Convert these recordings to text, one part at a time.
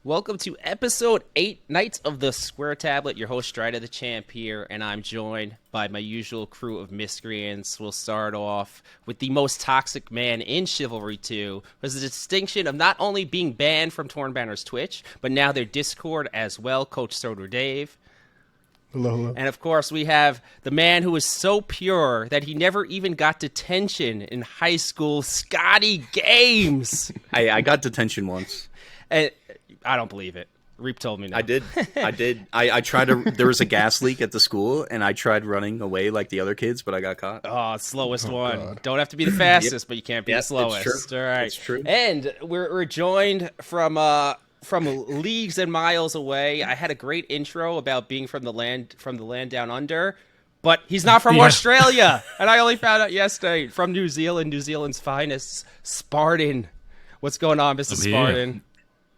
Welcome to episode 8, Knights of the Square Tablet. Your host, Strider the Champ here, and I'm joined by my usual crew of miscreants. We'll start off with the most toxic man in Chivalry 2, who has the distinction of not only being banned from Torn Banner's Twitch, but now their Discord as well, Coach Soder Dave. Hello, hello. And of course, we have the man who is so pure that he never even got detention in high school, Scotty Games. I got detention once. And I don't believe it. Reap told me no. I did. I tried to. There was a gas leak at the school, and I tried running away like the other kids, but I got caught. Oh, slowest one. God. Don't have to be the fastest, but you can't be the slowest. It's true. All right. It's true. And we're joined from leagues and miles away. I had a great intro about being from the land down under, but he's not from Australia, and I only found out yesterday. From New Zealand, New Zealand's finest, Spartan. What's going on, Mr. Spartan?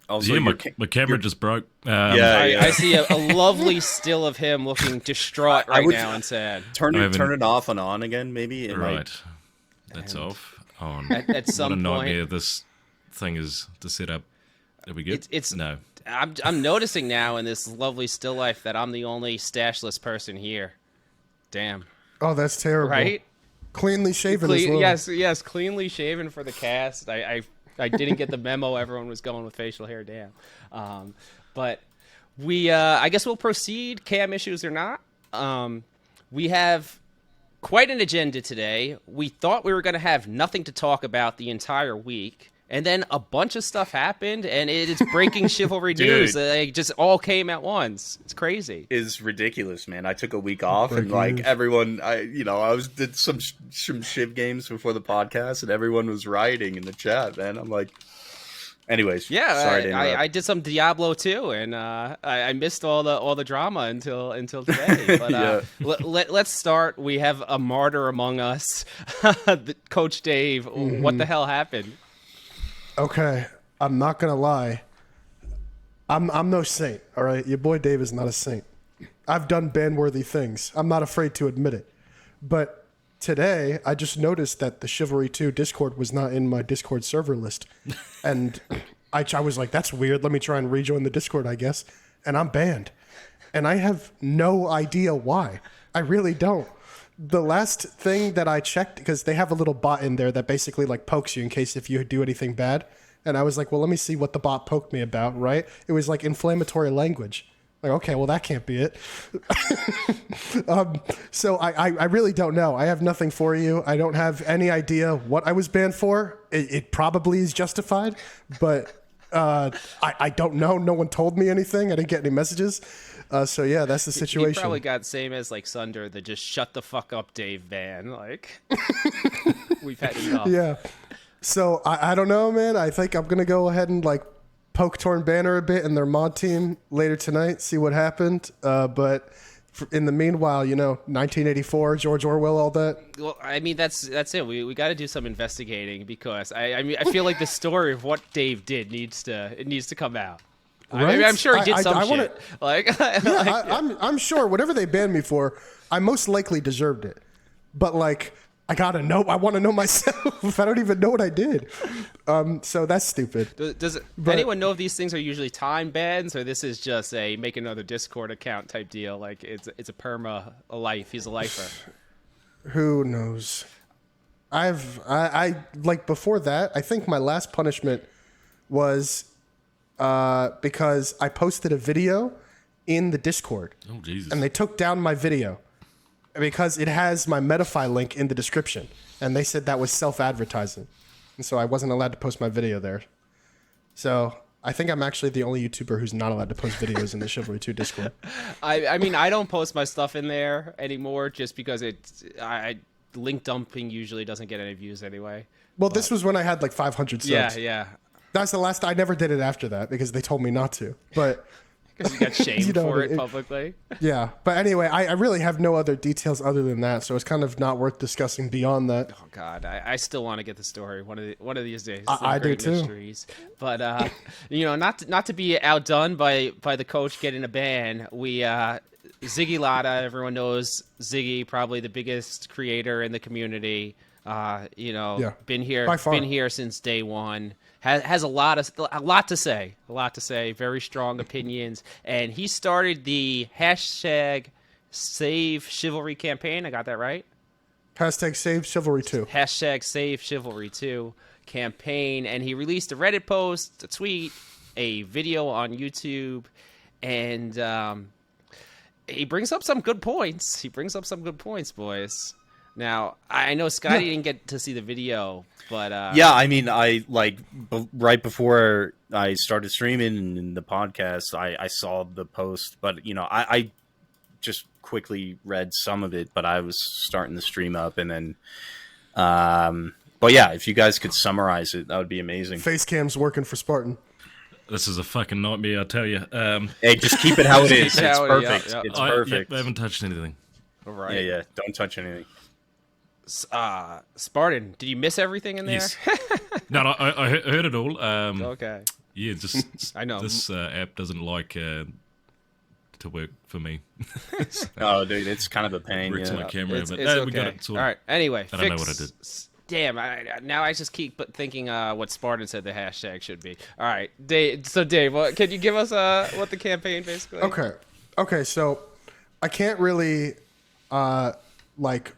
Also, yeah, my camera just broke. I see a lovely still of him looking distraught right now and sad. Turn it off and on again, maybe. Right, that's off. On. At some what a point, nightmare this thing is to set up. Are we good? No. I'm noticing now in this lovely still life that I'm the only stashless person here. Damn. Oh, that's terrible. Right? Cleanly shaven as well. Yes, cleanly shaven for the cast. I didn't get the memo. Everyone was going with facial hair. Damn. But we, I guess we'll proceed, cam issues or not. We have quite an agenda today. We thought we were going to have nothing to talk about the entire week. And then a bunch of stuff happened, and it is breaking Chivalry news. It just all came at once. It's crazy. It's ridiculous, man. I took a week off, and like everyone, I did some Shiv games before the podcast, and everyone was rioting in the chat. Man, I'm like, anyways, yeah. Sorry to interrupt. I did some Diablo too, and I missed all the drama until today. But let's start. We have a martyr among us, Coach Dave. Mm-hmm. What the hell happened? Okay, I'm not gonna lie. I'm no saint, all right? Your boy Dave is not a saint. I've done ban-worthy things. I'm not afraid to admit it. But today, I just noticed that the Chivalry 2 Discord was not in my Discord server list. And I was like, that's weird. Let me try and rejoin the Discord, I guess. And I'm banned. And I have no idea why. I really don't. The last thing that I checked, because they have a little bot in there that basically like pokes you in case if you do anything bad. And I was like, well, let me see what the bot poked me about, right? It was like inflammatory language. Like, okay, well, that can't be it. So I really don't know. I have nothing for you. I don't have any idea what I was banned for. It probably is justified, but I don't know. No one told me anything. I didn't get any messages. So yeah, that's the situation. You probably got same as like Sunder, the just shut the fuck up Dave ban. Like we've had enough. Yeah. So I don't know, man. I think I'm gonna go ahead and like poke Torn Banner a bit in their mod team later tonight, see what happened. But in the meanwhile, 1984, George Orwell, all that. Well, I mean that's it. We got to do some investigating because I feel like the story of what Dave did needs to come out. Right? I'm sure he did some shit. I'm sure whatever they banned me for, I most likely deserved it. But like, I gotta know. I want to know myself. I don't even know what I did. So that's stupid. Does anyone know if these things are usually time bans or this is just a make another Discord account type deal? Like it's a life. He's a lifer. Who knows? I like before that. I think my last punishment was. Because I posted a video in the Discord. Oh, Jesus. And they took down my video because it has my Metafy link in the description. And they said that was self-advertising. And so I wasn't allowed to post my video there. So I think I'm actually the only YouTuber who's not allowed to post videos in the Chivalry 2 Discord. I mean, I don't post my stuff in there anymore just because link dumping usually doesn't get any views anyway. Well, this was when I had like 500 subs. Yeah. That's the last. I never did it after that because they told me not to. But because you got shamed for it publicly. Yeah, but anyway, I really have no other details other than that, so it's kind of not worth discussing beyond that. Oh God, I still want to get the story one of these days. I do too. Mysteries. But not to be outdone by the coach getting a ban. We Ziggy Lada, everyone knows Ziggy, probably the biggest creator in the community. Yeah. Been here, By far. been here since day one. Has a lot to say. Very strong opinions, and he started the hashtag Save Chivalry campaign. I got that right. Hashtag Save Chivalry 2. Hashtag Save Chivalry 2 campaign, and he released a Reddit post, a tweet, a video on YouTube, and he brings up some good points. Boys. Now, I know Scotty didn't get to see the video, but yeah, I mean, I right before I started streaming in the podcast, I saw the post, but I just quickly read some of it, but I was starting the stream up, and then but yeah, if you guys could summarize it, that would be amazing. Facecam's working for Spartan. This is a fucking nightmare, I tell you. Hey, just keep it how it is. It's perfect. Yeah. It's perfect. I haven't touched anything. all right. Yeah, don't touch anything. Spartan, did you miss everything in there? Yes. No, I heard it all. Okay. Yeah, just I know. this app doesn't like to work for me. Oh, dude, it's kind of a pain. Works on Yeah. my camera, It's but okay. we got it sorted. All right. Anyway, I don't know what I did. Damn, now I just keep thinking what Spartan said the hashtag should be. All right, Dave. So Dave, can you give us what the campaign basically? Okay. So I can't really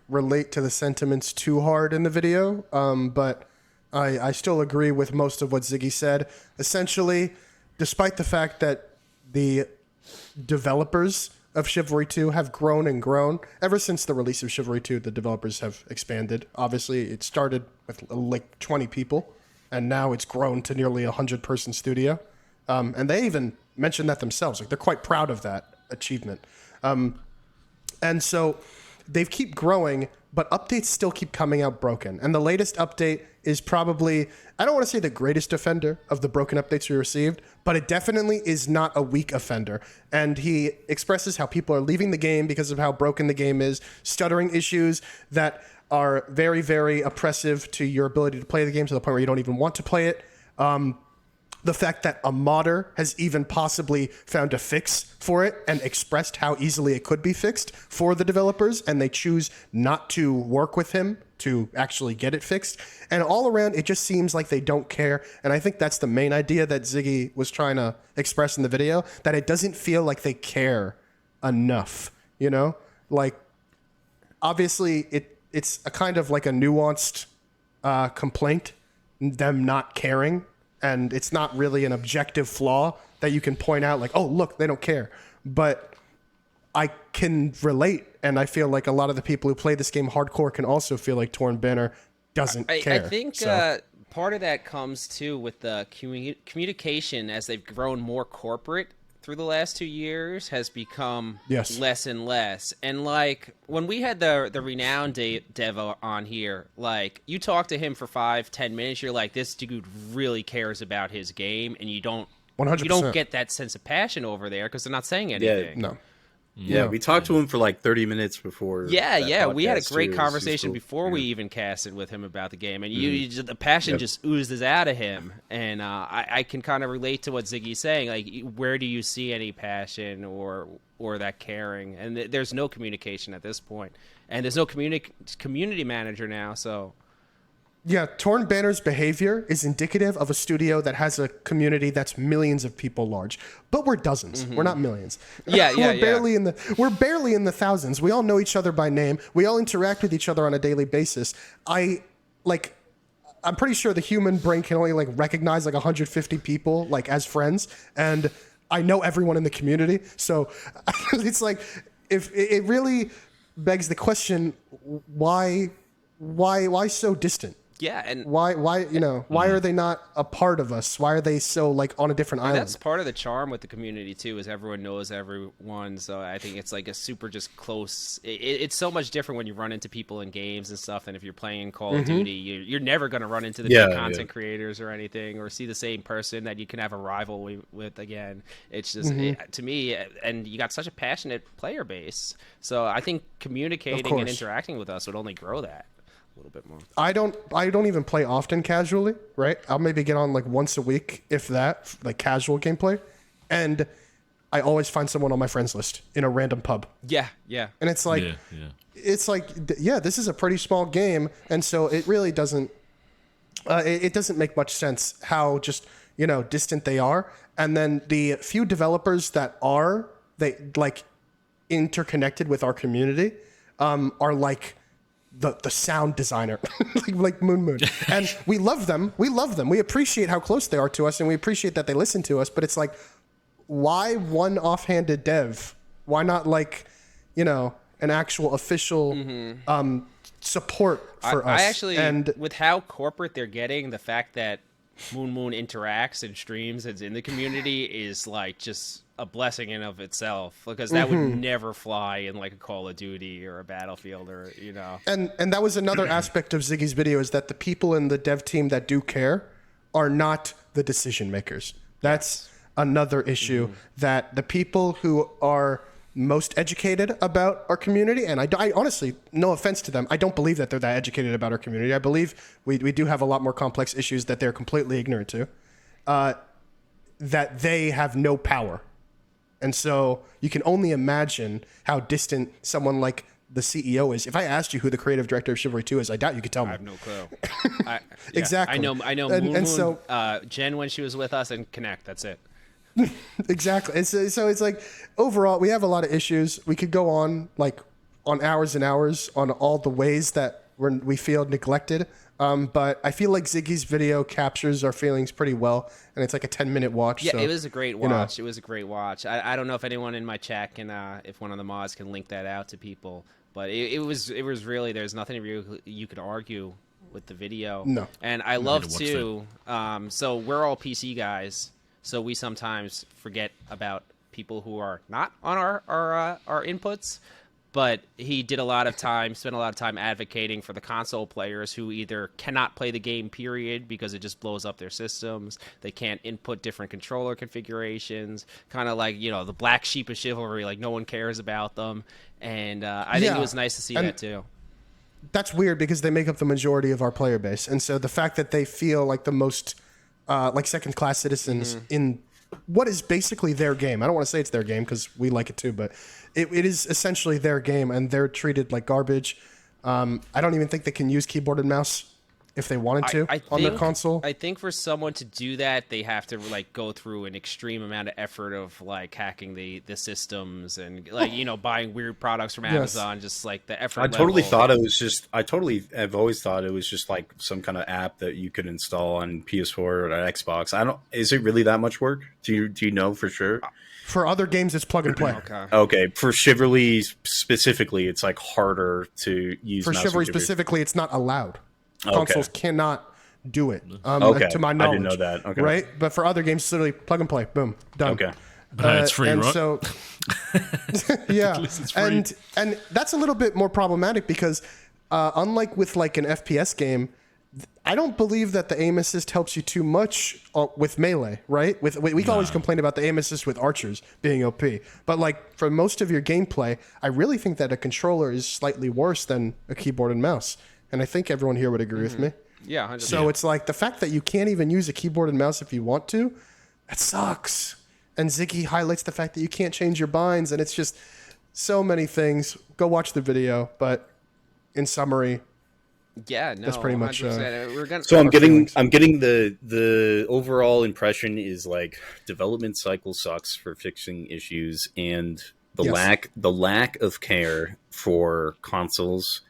relate to the sentiments too hard in the video, but I still agree with most of what Ziggy said. Essentially, despite the fact that the developers of Chivalry 2 have grown and grown. Ever since the release of Chivalry 2, the developers have expanded. Obviously, it started with like 20 people, and now it's grown to nearly a 100-person studio. And they even mentioned that themselves. Like, they're quite proud of that achievement. And so they keep growing, but updates still keep coming out broken. And the latest update is probably, I don't want to say the greatest offender of the broken updates we received, but it definitely is not a weak offender. And he expresses how people are leaving the game because of how broken the game is, stuttering issues that are very, very oppressive to your ability to play the game to the point where you don't even want to play it. The fact that a modder has even possibly found a fix for it and expressed how easily it could be fixed for the developers, and they choose not to work with him to actually get it fixed. And all around, it just seems like they don't care. And I think that's the main idea that Ziggy was trying to express in the video, that it doesn't feel like they care enough, you know? Like, obviously, it's a kind of like a nuanced complaint, them not caring. And it's not really an objective flaw that you can point out like, oh, look, they don't care. But I can relate, and I feel like a lot of the people who play this game hardcore can also feel like Torn Banner doesn't care. I think part of that comes, too, with the communication as they've grown more corporate through the last 2 years has become less and less. And, like, when we had the renowned dev on here, like, you talk to him for 5-10 minutes, you're like, this dude really cares about his game, and you don't 100%. You don't get that sense of passion over there because they're not saying anything. No. Yeah, we talked to him for like 30 minutes before. Yeah, we had a great too. conversation Cool. before we even casted with him about the game, and the passion just oozes out of him. And I can kind of relate to what Ziggy's saying. Like, where do you see any passion or that caring? And there's no communication at this point, and there's no community manager now. So. Yeah, Torn Banner's behavior is indicative of a studio that has a community that's millions of people large. But we're dozens. We're not millions. We're barely in the thousands. We all know each other by name. We all interact with each other on a daily basis. I'm pretty sure the human brain can only recognize 150 people as friends, and I know everyone in the community. So it's like, if it really begs the question, why so distant? Yeah, and why are they not a part of us? Why are they so on a different island? That's part of the charm with the community too, is everyone knows everyone. So I think it's like a super just close. It's so much different when you run into people in games and stuff than if you're playing Call of Duty. You're never going to run into the big content creators or anything, or see the same person that you can have a rivalry with again. It's just to me, and you got such a passionate player base. So I think communicating and interacting with us would only grow that a little bit more. I don't even play often casually, right? I'll maybe get on once a week, if that, casual gameplay, and I always find someone on my friends list in a random pub. Yeah. And it's it's like, yeah, this is a pretty small game, and so it really doesn't. It doesn't make much sense how just distant they are, and then the few developers that are interconnected with our community are like the sound designer, like Moon, and we love them. We appreciate how close they are to us, and we appreciate that they listen to us. But it's like, why one offhanded dev? Why not an actual official support for us? I actually, and with how corporate they're getting, the fact that Moon interacts and streams and is in the community is like just a blessing in of itself, because that would never fly in like a Call of Duty or a Battlefield or And that was another aspect of Ziggy's video, is that the people in the dev team that do care are not the decision makers. That's another issue, that the people who are most educated about our community, and I honestly, no offense to them, I don't believe that they're that educated about our community. I believe we do have a lot more complex issues that they're completely ignorant to, that they have no power. And so you can only imagine how distant someone like the CEO is. If I asked you who the creative director of Chivalry 2 is, I doubt you could tell me. I have no clue. Exactly. I know Moon, so, Jen when she was with us, and Connect, that's it. Exactly. And so it's like, overall, we have a lot of issues. We could go on on hours and hours on all the ways that we feel neglected. But I feel like Ziggy's video captures our feelings pretty well, and it's like a 10-minute watch. Yeah, so, it was a great watch. It was a great watch. I don't know if anyone in my chat can, if one of the mods can link that out to people, but it was really, there's nothing you could argue with the video. No. And I love too. So we're all PC guys, so we sometimes forget about people who are not on our inputs. But he spent a lot of time advocating for the console players who either cannot play the game, period, because it just blows up their systems. They can't input different controller configurations, kind of like, the black sheep of Chivalry, like no one cares about them. And I think it was nice to see that too. That's weird, because they make up the majority of our player base. And so the fact that they feel like the most like second-class citizens in what is basically their game. I don't want to say it's their game, because we like it too, but it is essentially their game, and they're treated like garbage. I don't even think they can use keyboard and mouse if they wanted to on their console. I think for someone to do that, they have to go through an extreme amount of effort of hacking the systems and buying weird products from Amazon. Just like the effort. I totally have always thought it was just like some kind of app that you could install on PS4 or Xbox. Is it really that much work? Do you know for sure? For other games, it's plug and play. Okay. For Chivalry specifically, it's like harder to use. For Chivalry specifically, it's not allowed. Okay. Consoles cannot do it. To my knowledge, I didn't know that. Okay. Right, but for other games, it's literally plug and play. Boom, done. Okay. But it's free, and right? So, yeah, and that's a little bit more problematic, because unlike with like an FPS game, I don't believe that the aim assist helps you too much with melee, right? We can always complain about the aim assist with archers being OP, but like for most of your gameplay, I really think that a controller is slightly worse than a keyboard and mouse, and I think everyone here would agree with me. Yeah, 100%. So it's like the fact that you can't even use a keyboard and mouse if you want to, that sucks. And Ziggy highlights the fact that you can't change your binds, and it's just so many things. Go watch the video, but in summary, yeah, no, that's pretty much. So I'm getting the overall impression is like development cycle sucks for fixing issues, and the lack of care for consoles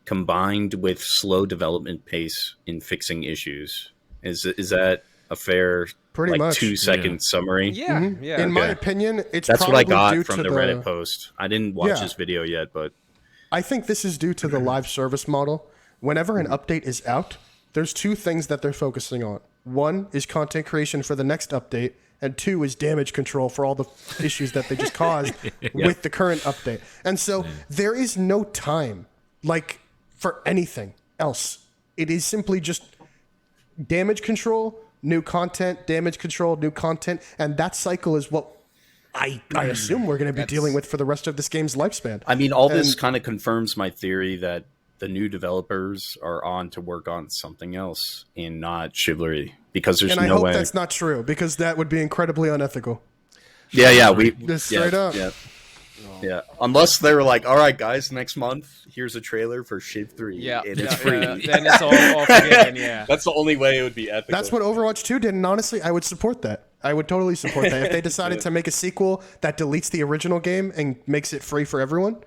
combined with slow development pace in fixing issues. Is that a fair pretty much 2-second summary? Yeah, yeah. In my opinion, that's what I got due from to the Reddit post. I didn't watch this video yet, but I think this is due to the live service model. Whenever an update is out, there's two things that they're focusing on. One is content creation for the next update, and two is damage control for all the issues that they just caused with the current update. And so there is no time for anything else. It is simply just damage control, new content, damage control, new content, and that cycle is what I assume we're going to be dealing with for the rest of this game's lifespan. I mean, this kind of confirms my theory that the new developers are on to work on something else and not Chivalry, because there's no way. And I hope that's not true, because that would be incredibly unethical. Yeah, we just straight up. Yeah. Yeah, unless they were like, all right, guys, next month, here's a trailer for Shiv 3. Yeah, and it's free. then it's all forgiven. Yeah. That's the only way it would be ethical. That's what Overwatch 2 did, and honestly, I would support that. I would totally support that. If they decided to make a sequel that deletes the original game and makes it free for everyone,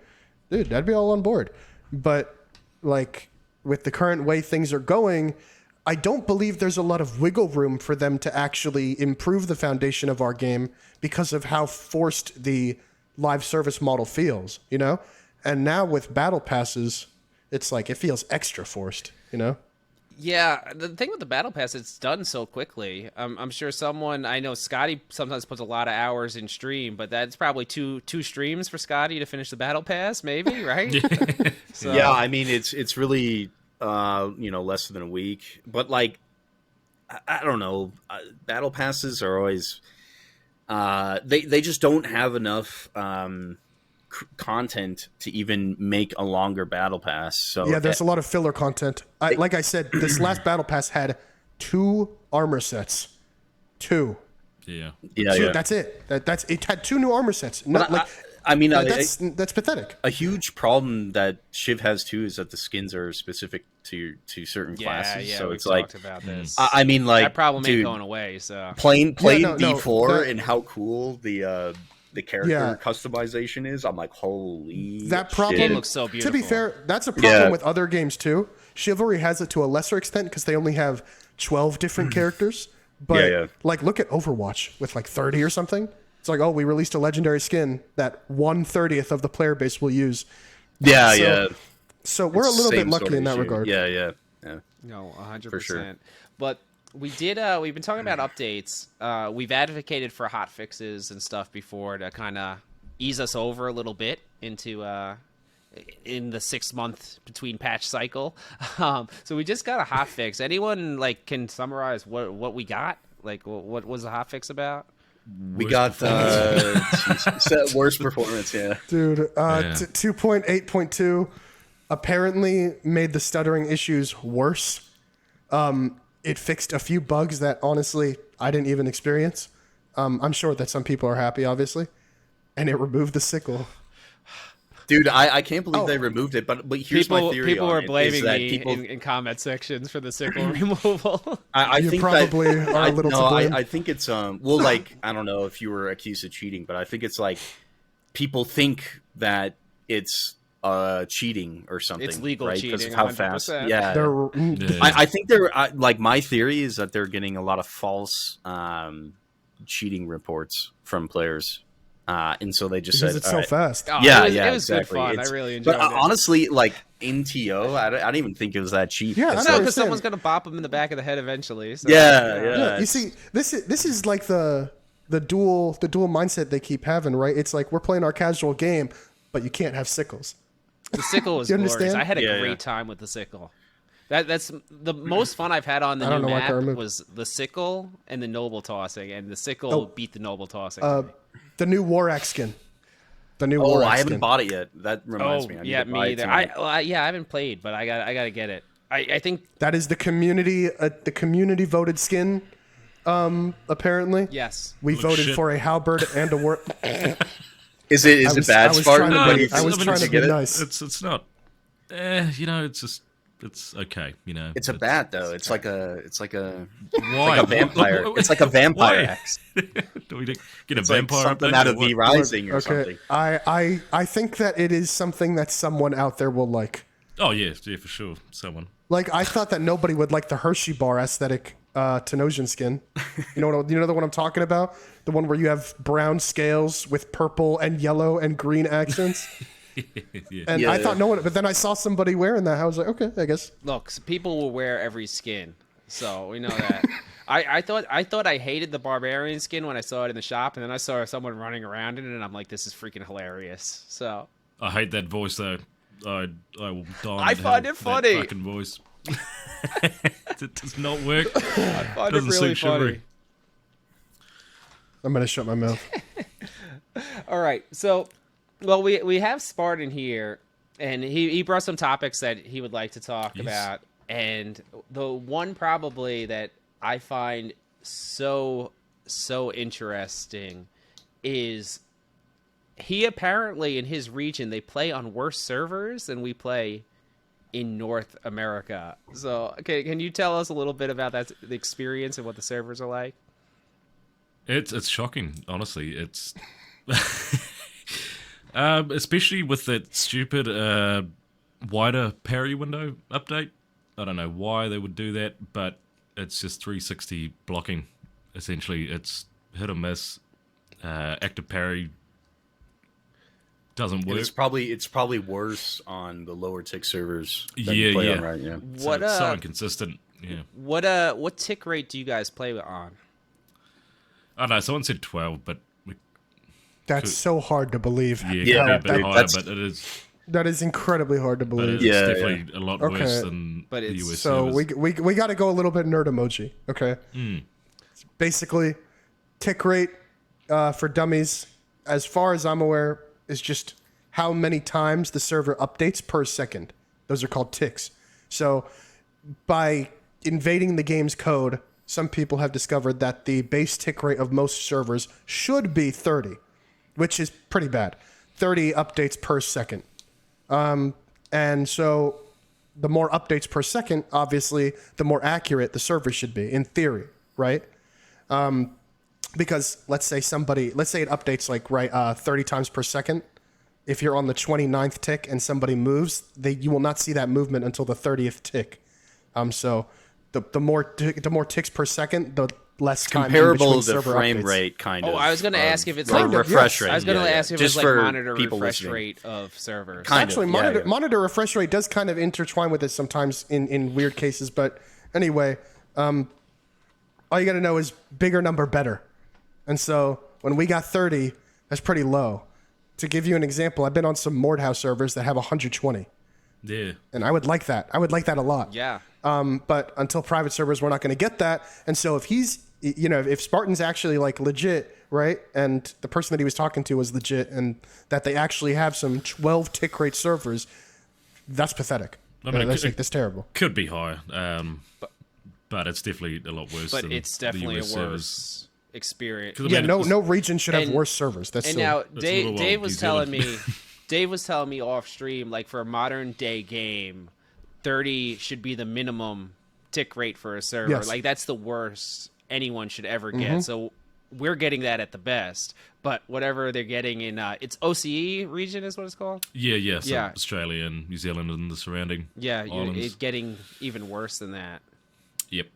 dude, I'd be all on board. But, like, with the current way things are going, I don't believe there's a lot of wiggle room for them to actually improve the foundation of our game because of how forced the live service model feels, you know? And now with battle passes, it's like it feels extra forced, you know? Yeah, the thing with the battle pass, it's done so quickly. I'm sure I know Scotty sometimes puts a lot of hours in stream, but that's probably two streams for Scotty to finish the battle pass, maybe, right? So, Yeah, I mean, it's really, less than a week. But, like, I don't know. Battle passes are always... they just don't have enough content to even make a longer battle pass. So yeah, there's a lot of filler content. Like I said, this last battle pass had 2 armor sets. 2. Yeah. Yeah. That's it. It had 2 new armor sets. Not, that's pathetic. A huge problem that Shiv has too is that the skins are specific to certain yeah, classes. yeah, So we've it's like, talked about this. I mean, like, that problem dude, ain't going away. So playing no, D4 and how cool the character Yeah. customization is. I'm like, holy That problem shit. It looks so To beautiful. be fair, that's a problem Yeah. with other games too. Chivalry has it to a lesser extent because they only have 12 different characters. But Yeah. like, look at Overwatch with like 30 or something. It's like, oh, we released a legendary skin that 1/30th of the player base will use. Yeah, So- yeah. So we're a little bit Same lucky sort of in that issue. regard. Yeah. No, 100%. For sure. But we've been talking about updates. We've advocated for hot fixes and stuff before to kind of ease us over a little bit into in the 6 month between patch cycle. So we just got a hot fix. Anyone like can summarize what we got? Like what was the hot fix about? We Worst got worst performance, yeah. Dude, Yeah. 2.8.2 apparently made the stuttering issues worse. It fixed a few bugs that honestly I didn't even experience. I'm sure that some people are happy, obviously. And it removed the sickle. Dude, I can't believe they removed it, but here's my theory People on are it, is blaming that me people, in comment sections for the sickle removal. I You think probably that, are a little to blame. I think it's like, I don't know if you were accused of cheating, but I think it's like people think that it's cheating or something. It's legal right? cheating, Because of how fast. 100%. Yeah. They're, I think they're like, my theory is that they're getting a lot of false cheating reports from players. And so they just because said, it's "All so right." fast. Oh, Yeah, it was exactly. good fun. I really enjoyed But it. honestly, like in TO, I don't even think it was that cheap. Yeah, It's I No, know, like- because understand. someone's gonna bop him in the back of the head eventually. So, Yeah. Yeah, you see, this is like the dual mindset they keep having, right? It's like we're playing our casual game, but you can't have sickles. The sickle was You glorious. understand? I had a Yeah, great yeah. time with the sickle. That's the most fun I've had on the I don't new know why I map can't remember. was the sickle and the noble tossing, and the sickle beat the noble tossing. The new War Axe skin. The new Oh, War I Axe haven't skin. bought it yet. That reminds me. I need yeah, to buy me it either. tonight. I haven't played, but I gotta get it. I think That is the community voted skin. Apparently, yes. we Looks voted shit. for a halberd and a war. Is it I was bad, Spartan? trying to What do be- you I was think? trying Did to you be get it? nice. It's not. It's just it's okay. It's a bat though. It's like a Why? like a vampire. It's like a vampire Why? axe. Do we get a It's like vampire something update out or of V what? Rising or Okay, something. I think that it is something that someone out there will like. Oh yeah, for sure. Someone. Like I thought that nobody would like the Hershey bar aesthetic Tenosian skin. You know the one I'm talking about? The one where you have brown scales with purple and yellow and green accents. Yeah. And Yeah, I yeah. thought no one, but then I saw somebody wearing that. I was like, okay, I guess. Look, people will wear every skin, so we know that. I thought I hated the barbarian skin when I saw it in the shop, and then I saw someone running around in it, and I'm like, this is freaking hilarious. So I hate that voice though. I will die. I in find hell it for funny. That fucking voice. It does not work. I find it Doesn't really suit Chivalry. funny. I'm gonna shut my mouth. All right, so we have Spartan here, and he brought some topics that he would like to talk Yes. about, and the one probably that I find so interesting is he apparently in his region they play on worse servers than we play in North America. So, can you tell us a little bit about that, the experience and what the servers are like? It's shocking, honestly. It's especially with that stupid wider parry window update. I don't know why they would do that, but it's just 360 blocking. Essentially, it's hit or miss. Active parry doesn't work. And it's probably worse on the lower tick servers. That Yeah, you play yeah. on, right? Yeah. So it's so inconsistent. Yeah. What tick rate do you guys play on? I don't know. Someone said 12, but That's so hard to believe. yeah, it could be a bit higher, that's- but it is. That is incredibly hard to But believe. it's Yeah, definitely a lot worse than But the it's- US So servers. we got to go a little bit nerd emoji. Okay. Basically, tick rate for dummies, as far as I'm aware, is just how many times the server updates per second. Those are called ticks. So by invading the game's code, some people have discovered that the base tick rate of most servers should be 30, which is pretty bad. 30 updates per second. And so the more updates per second, obviously, the more accurate the server should be, in theory, right? Because let's say it updates like 30 times per second. If you're on the 29th tick and somebody moves, you will not see that movement until the 30th tick. So the more ticks per second, the less time in Comparable between to the server frame updates. rate, kind of. Oh, I was going to ask if it's like Kind of, refresh yes. rate. I was going to ask if Just it's like for monitor people refresh listening. rate of servers. Kind Actually, of, yeah, monitor refresh rate does kind of intertwine with it sometimes in weird cases. But anyway, all you got to know is bigger number better. And so when we got 30, that's pretty low. To give you an example, I've been on some Mordhouse servers that have 120. Yeah. And I would like that. I would like that a lot. Yeah. But until private servers, we're not going to get that. And so if Spartan's actually like legit, right? And the person that he was talking to was legit, and that they actually have some 12 tick rate servers, that's pathetic. I mean, That's terrible. Could be higher, but it's definitely a lot worse. But than it's the definitely a US worse servers. experience. 'Cause I Yeah, mean, no region should have and- worse servers. That's And silly. now a little Dave wild, was New telling Zealand. me, Dave was telling me off stream, like for a modern day game, 30 should be the minimum tick rate for a server. Yes. Like that's the worst anyone should ever get. So we're getting that at the best. But whatever they're getting in, it's OCE region is what it's called. Yeah. So Yeah. Australia and New Zealand and the surrounding Yeah, islands. it's getting even worse than that. Yep.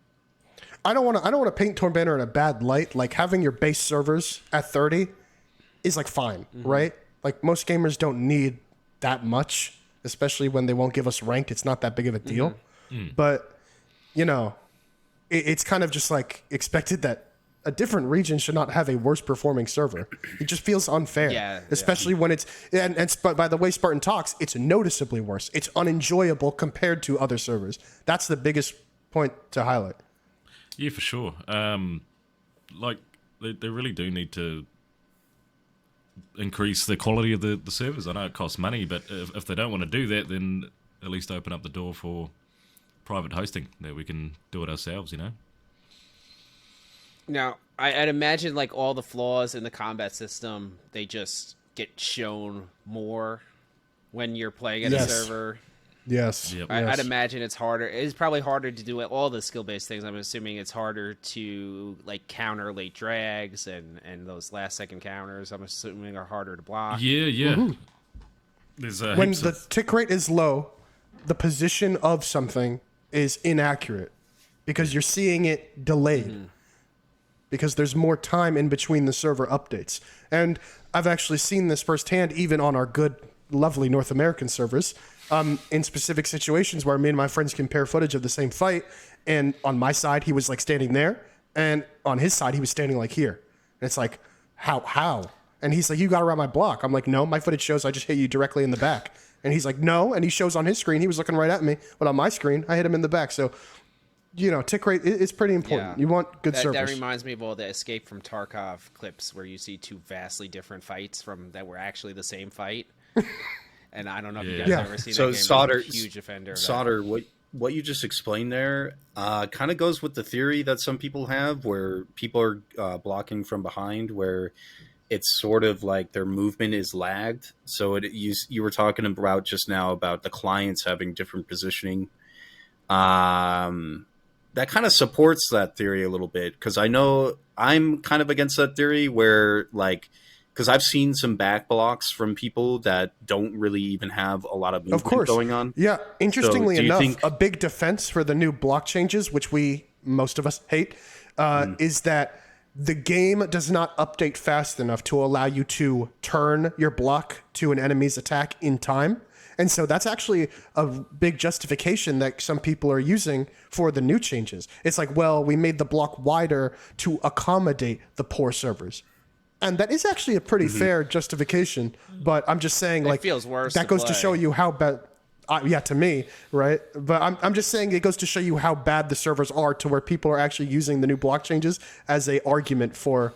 I don't want to paint Torn Banner in a bad light. Like having your base servers at 30 is like fine, right? Like most gamers don't need that much, especially when they won't give us ranked. It's not that big of a deal. But it's kind of just like expected that a different region should not have a worse performing server. It just feels unfair, Yeah. especially when it's but by the way Spartan talks, it's noticeably worse. It's unenjoyable compared to other servers. That's the biggest point to highlight. Yeah, for sure. Like they really do need to increase the quality of the servers. I know it costs money, but if they don't want to do that, then at least open up the door for private hosting that we can do it ourselves. Now, I'd imagine like all the flaws in the combat system, they just get shown more when you're playing at a Yes. server. Yes. Yep. I'd imagine it's harder. It's probably harder to do all the skill-based things. I'm assuming it's harder to like counter late drags and those last-second counters. I'm assuming are harder to block. Yeah. There's When heaps the of- tick rate is low, the position of something is inaccurate because you're seeing it delayed. Because there's more time in between the server updates. And I've actually seen this firsthand, even on our good, lovely North American servers, in specific situations where me and my friends compare footage of the same fight. And on my side, he was like standing there. And on his side, he was standing like here. And it's like, how? And he's like, you got around my block. I'm like, no, my footage shows I just hit you directly in the back. And he's like, no. And he shows on his screen, he was looking right at me. But on my screen, I hit him in the back. So, tick rate is pretty important. Yeah. You want good That servers. reminds me of all the Escape from Tarkov clips where you see two vastly different fights that were actually the same fight. And I don't know if you guys Yeah. have ever seen So that game. Solder- I'm a huge offender of that. Solder, what you just explained there kind of goes with the theory that some people have, where people are blocking from behind, where it's sort of like their movement is lagged. So you were talking about just now about the clients having different positioning. That kind of supports that theory a little bit, because I know I'm kind of against that theory where, like, because I've seen some back blocks from people that don't really even have a lot of movement going on. Yeah. Interestingly So do you enough, think- a big defense for the new block changes, which most of us hate, is that the game does not update fast enough to allow you to turn your block to an enemy's attack in time. And so that's actually a big justification that some people are using for the new changes. It's like, well, we made the block wider to accommodate the poor servers. And that is actually a pretty fair justification. But I'm just saying, like, feels worse that to goes to play. show you how bad. Yeah, to me, right? But I'm just saying it goes to show you how bad the servers are, to where people are actually using the new block changes as a argument for,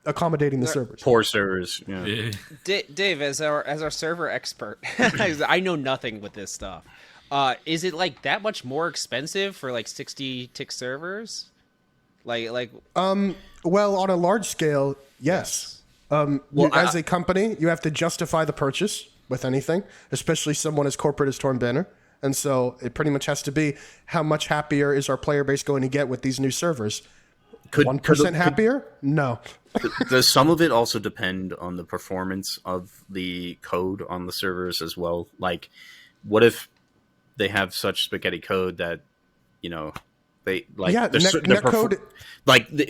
accommodating the servers. Poor servers. Yeah. Yeah. Dave, as our server expert, I know nothing with this stuff. Is it like that much more expensive for like 60 tick servers? Well, on a large scale, yes. As a company, you have to justify the purchase with anything, especially someone as corporate as Torn Banner. And so it pretty much has to be, how much happier is our player base going to get with these new servers? 1% happier? No. Does some of it also depend on the performance of the code on the servers as well? Like, what if they have such spaghetti code that, they like netcode.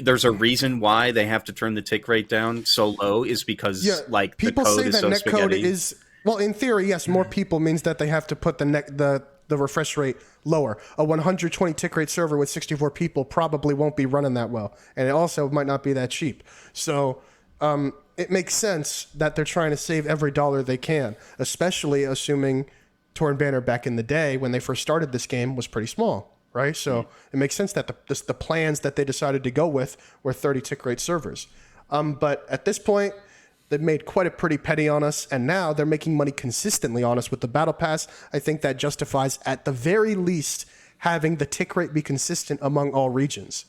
There's a reason why they have to turn the tick rate down so low, is because like people the code say is that so netcode spaghetti. is, well, in theory, yes, more people means that they have to put the refresh rate lower. A 120 tick rate server with 64 people probably won't be running that well, and it also might not be that cheap. So it makes sense that they're trying to save every dollar they can, especially assuming Torn Banner back in the day when they first started this game was pretty small. Right, so it makes sense that the plans that they decided to go with were 30 tick rate servers. But at this point, they've made quite a pretty penny on us, and now they're making money consistently on us with the Battle Pass. I think that justifies, at the very least, having the tick rate be consistent among all regions.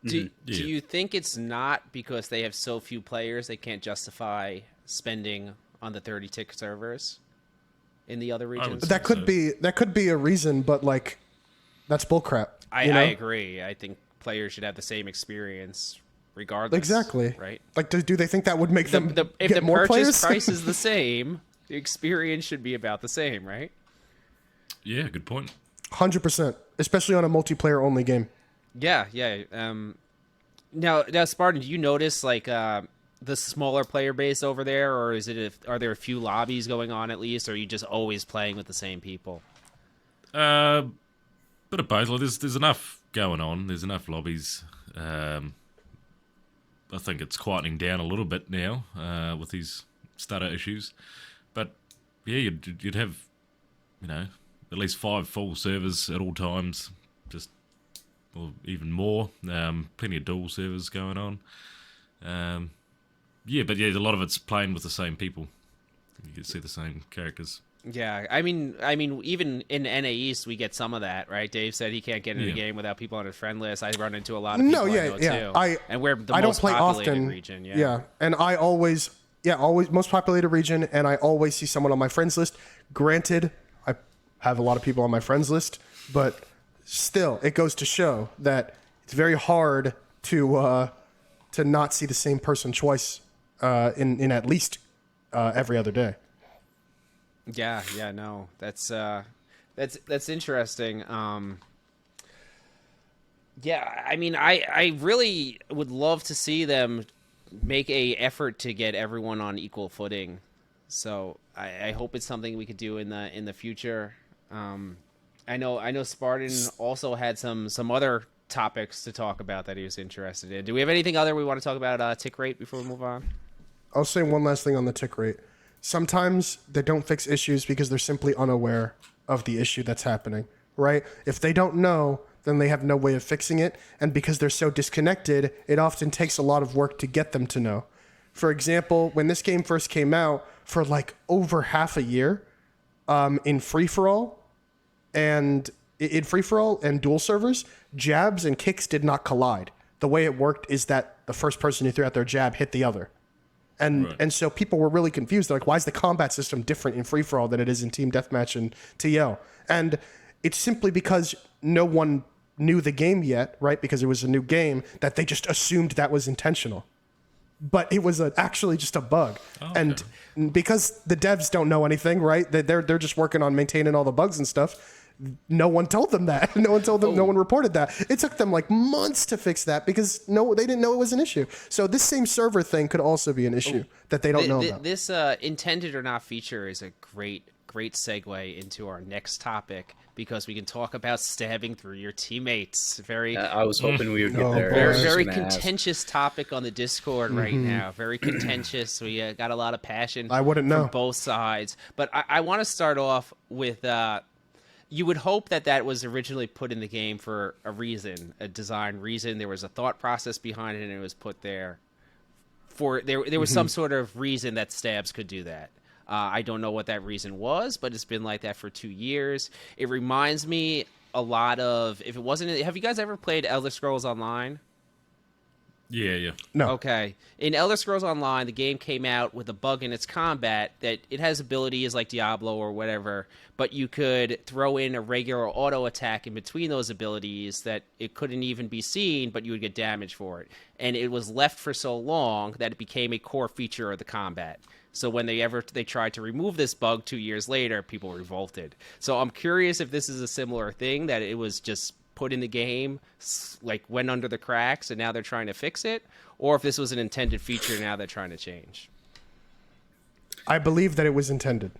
Do you think it's not because they have so few players they can't justify spending on the 30 tick servers in the other regions? That could be a reason, but like, that's bullcrap. I agree. I think players should have the same experience regardless. Exactly. Right. Like, do they think that would make them If get the more purchase players? price is the same, the experience should be about the same, right? Yeah, good point. 100%, especially on a multiplayer only game. Yeah. Now, Spartan, do you notice like the smaller player base over there, or are there a few lobbies going on at least, or are you just always playing with the same people? Bit of both. Like, there's enough going on. There's enough lobbies. I think it's quietening down a little bit now with these stutter issues. But yeah, you'd have at least 5 full servers at all times, or even more. Plenty of dual servers going on. But a lot of it's playing with the same people. You can see the same characters. Yeah, I mean, even in NA East, we get some of that, right? Dave said he can't get into the game without people on his friend list. I run into a lot of people too. And we're the I don't most play populated often. region. And I always most populated region, and I always see someone on my friends list. Granted, I have a lot of people on my friends list, but still, it goes to show that it's very hard to not see the same person twice in at least every other day. Yeah, no, that's interesting. I mean, I really would love to see them make a effort to get everyone on equal footing. So I hope it's something we could do in the future. I know Spartan also had some other topics to talk about that he was interested in. Do we have anything other we want to talk about tick rate before we move on? I'll say one last thing on the tick rate. Sometimes they don't fix issues because they're simply unaware of the issue that's happening, right? If they don't know, then they have no way of fixing it. And because they're so disconnected, it often takes a lot of work to get them to know. For example, when this game first came out, for like over half a year, in free-for-all and dual servers, jabs and kicks did not collide. the way it worked is that the first person who threw out their jab hit the other. And so people were really confused. They're like, why is the combat system different in free-for-all than it is in Team Deathmatch and TL? And it's simply because no one knew the game yet, right? Because it was a new game, that they just assumed that was intentional. But it was actually just a bug. Okay. And because the devs don't know anything, right? They're just working on maintaining all the bugs and stuff. No one told them that. No one told them. No one reported that. It took them like months to fix that because they didn't know it was an issue. So this same server thing could also be an issue that they don't know about. This intended or not feature is a great segue into our next topic, because we can talk about stabbing through your teammates. I was hoping we would get there. Very contentious topic on the Discord right now. Very contentious. We got a lot of passion. I wouldn't know. From both sides. But I want to start off with. You would hope that was originally put in the game for a reason, a design reason. There was a thought process behind it, and it was put there for there was some sort of reason that stabs could do that. I don't know what that reason was, but it's been like that for 2 years. It reminds me a lot of, if it wasn't, have you guys ever played Elder Scrolls Online? Yeah. No. Okay. In Elder Scrolls Online, the game came out with a bug in its combat that it has abilities like Diablo or whatever, but you could throw in a regular auto attack in between those abilities that it couldn't even be seen, but you would get damage for it. And it was left for so long that it became a core feature of the combat. So when they tried to remove this bug 2 years later, people revolted. So I'm curious if this is a similar thing, that it was just put in the game, like went under the cracks, and now they're trying to fix it, or if this was an intended feature, now they're trying to change. I believe that it was intended.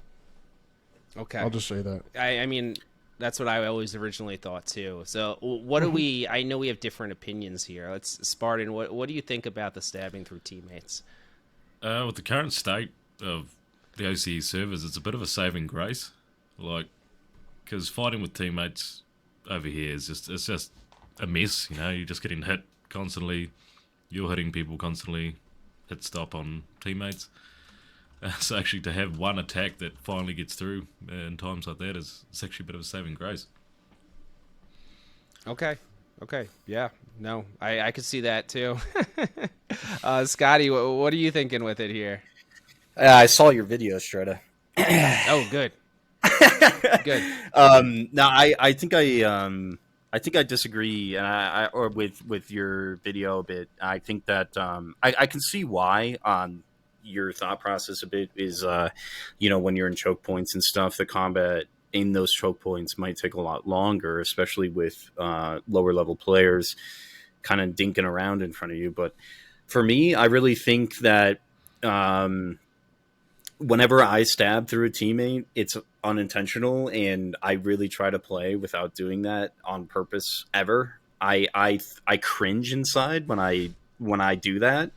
Okay. I'll just say that. I mean, that's what I always originally thought too. So what do we, I know we have different opinions here. Let's, Spartan, what do you think about the stabbing through teammates? With the current state of the OCE servers, it's a bit of a saving grace. Like, because fighting with teammates over here is just a mess, you know. You're just getting hit constantly, you're hitting people constantly, hit stop on teammates. So actually to have one attack that finally gets through in times like that is actually a bit of a saving grace. Okay, yeah, no, I could see that too. Scotty, what are you thinking with it here? I saw your video, Strata. Oh, good. Good. No, I think I disagree, or with your video a bit. I think that I can see why your thought process a bit is when you're in choke points and stuff, the combat in those choke points might take a lot longer, especially with lower level players kind of dinking around in front of you. But for me, I really think that whenever I stab through a teammate, it's unintentional, and I really try to play without doing that on purpose ever. I cringe inside when I do that.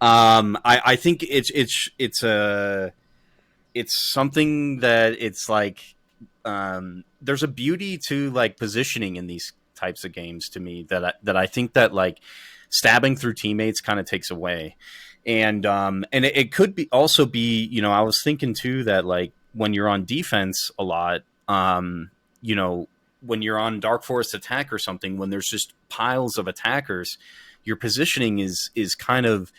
I think it's something that it's like there's a beauty to like positioning in these types of games to me that I think that like stabbing through teammates kind of takes away. And it could be also be, I was thinking too that like when you're on defense a lot, when you're on Dark Forest attack or something, when there's just piles of attackers, your positioning is kind of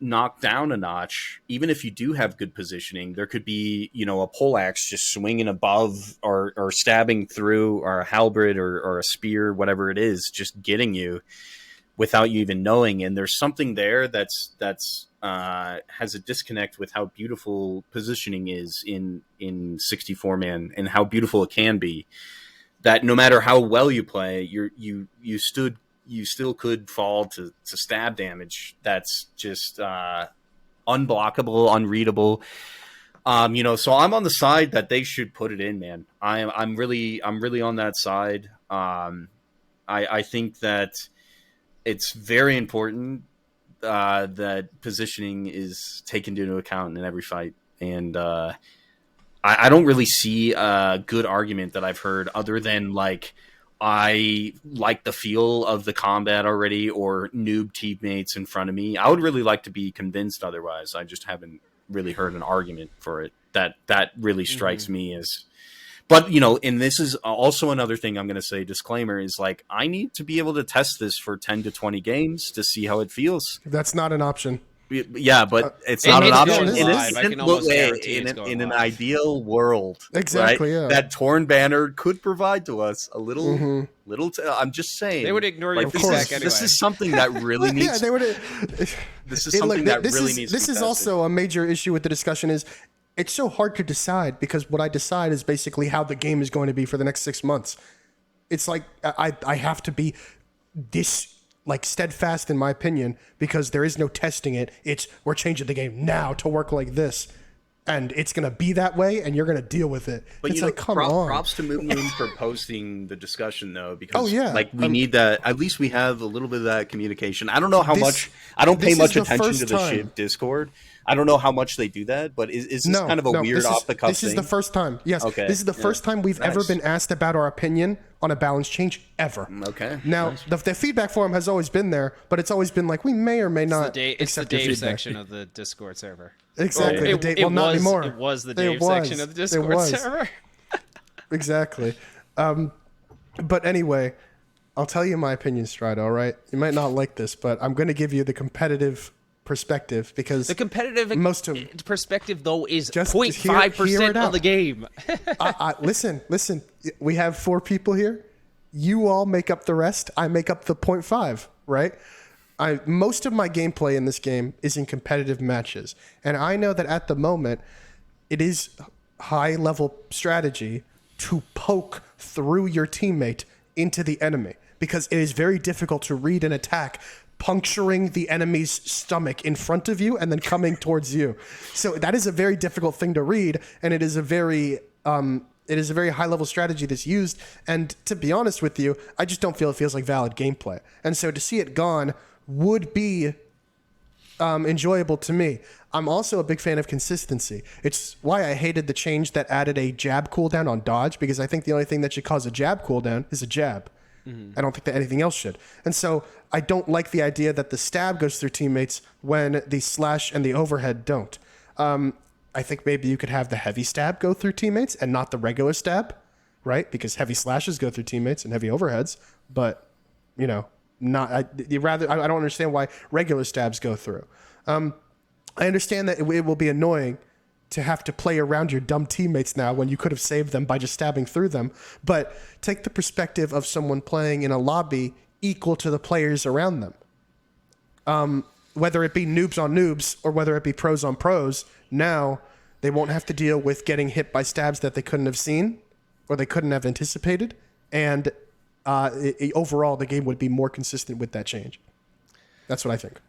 knocked down a notch. Even if you do have good positioning, there could be, a poleaxe just swinging above or stabbing through, or a halberd or a spear, whatever it is, just getting you without you even knowing. And there's something there that's has a disconnect with how beautiful positioning is in 64-man and how beautiful it can be, that no matter how well you play, you still could fall to stab damage that's just unblockable, unreadable. So I'm on the side that they should put it in, man. I'm really on that side. I think that it's very important that positioning is taken into account in every fight. And I don't really see a good argument that I've heard other than like, I like the feel of the combat already, or noob teammates in front of me. I would really like to be convinced otherwise. I just haven't really heard an argument for it that really strikes me as But and this is also another thing I'm going to say. Disclaimer is like I need to be able to test this for 10 to 20 games to see how it feels. That's not an option. Yeah, but it's not an it's option. going live. I can almost guarantee it's going in an live. ideal world, Exactly, right? yeah. That torn banner could provide to us a little. I'm just saying They would ignore your this feedback is, anyway. This is something that really needs. Yeah, they would. This is something that really needs. This to be is tested. also a major issue with the discussion. Is it's so hard to decide because what I decide is basically how the game is going to be for the next 6 months. It's like I have to be this like steadfast in my opinion because there is no testing it. It's we're changing the game now to work like this. And it's going to be that way, and you're going to deal with it. But it's like, come on. Props to Moon Moon for posting the discussion, though, because we need that. At least we have a little bit of that communication. I don't know how much. I don't pay much attention to the ship Discord. I don't know how much they do that, but is this kind of a weird off the cuff This thing? is the first time. Yes. Okay. This is the first time we've ever been asked about our opinion on a balance change ever. Okay. Now, the feedback forum has always been there, but it's always been like we may or may not It's the accept your Dave feedback. section of the Discord server. Exactly. Not anymore. It was the Dave section of the Discord server. Exactly. But anyway, I'll tell you my opinion, Strider, all right? You might not like this, but I'm going to give you the competitive perspective because the competitive perspective, though, is just 0.5% of the game. Listen. We have 4 people here. You all make up the rest. I make up the 0.5, right? Most of my gameplay in this game is in competitive matches. And I know that at the moment, it is high-level strategy to poke through your teammate into the enemy because it is very difficult to read an attack puncturing the enemy's stomach in front of you and then coming towards you. So that is a very difficult thing to read, and it is a very high-level strategy that's used. And to be honest with you, I just don't feel it feels like valid gameplay. And so to see it gone would be enjoyable to me. I'm also a big fan of consistency. It's why I hated the change that added a jab cooldown on dodge, because I think the only thing that should cause a jab cooldown is a jab. I don't think that anything else should. And so I don't like the idea that the stab goes through teammates when the slash and the overhead don't. I think maybe you could have the heavy stab go through teammates and not the regular stab, right? Because heavy slashes go through teammates and heavy overheads, but I don't understand why regular stabs go through. I understand that it will be annoying to have to play around your dumb teammates now when you could have saved them by just stabbing through them. But take the perspective of someone playing in a lobby equal to the players around them. Whether it be noobs on noobs or whether it be pros on pros, now they won't have to deal with getting hit by stabs that they couldn't have seen or they couldn't have anticipated. And overall, the game would be more consistent with that change. That's what I think.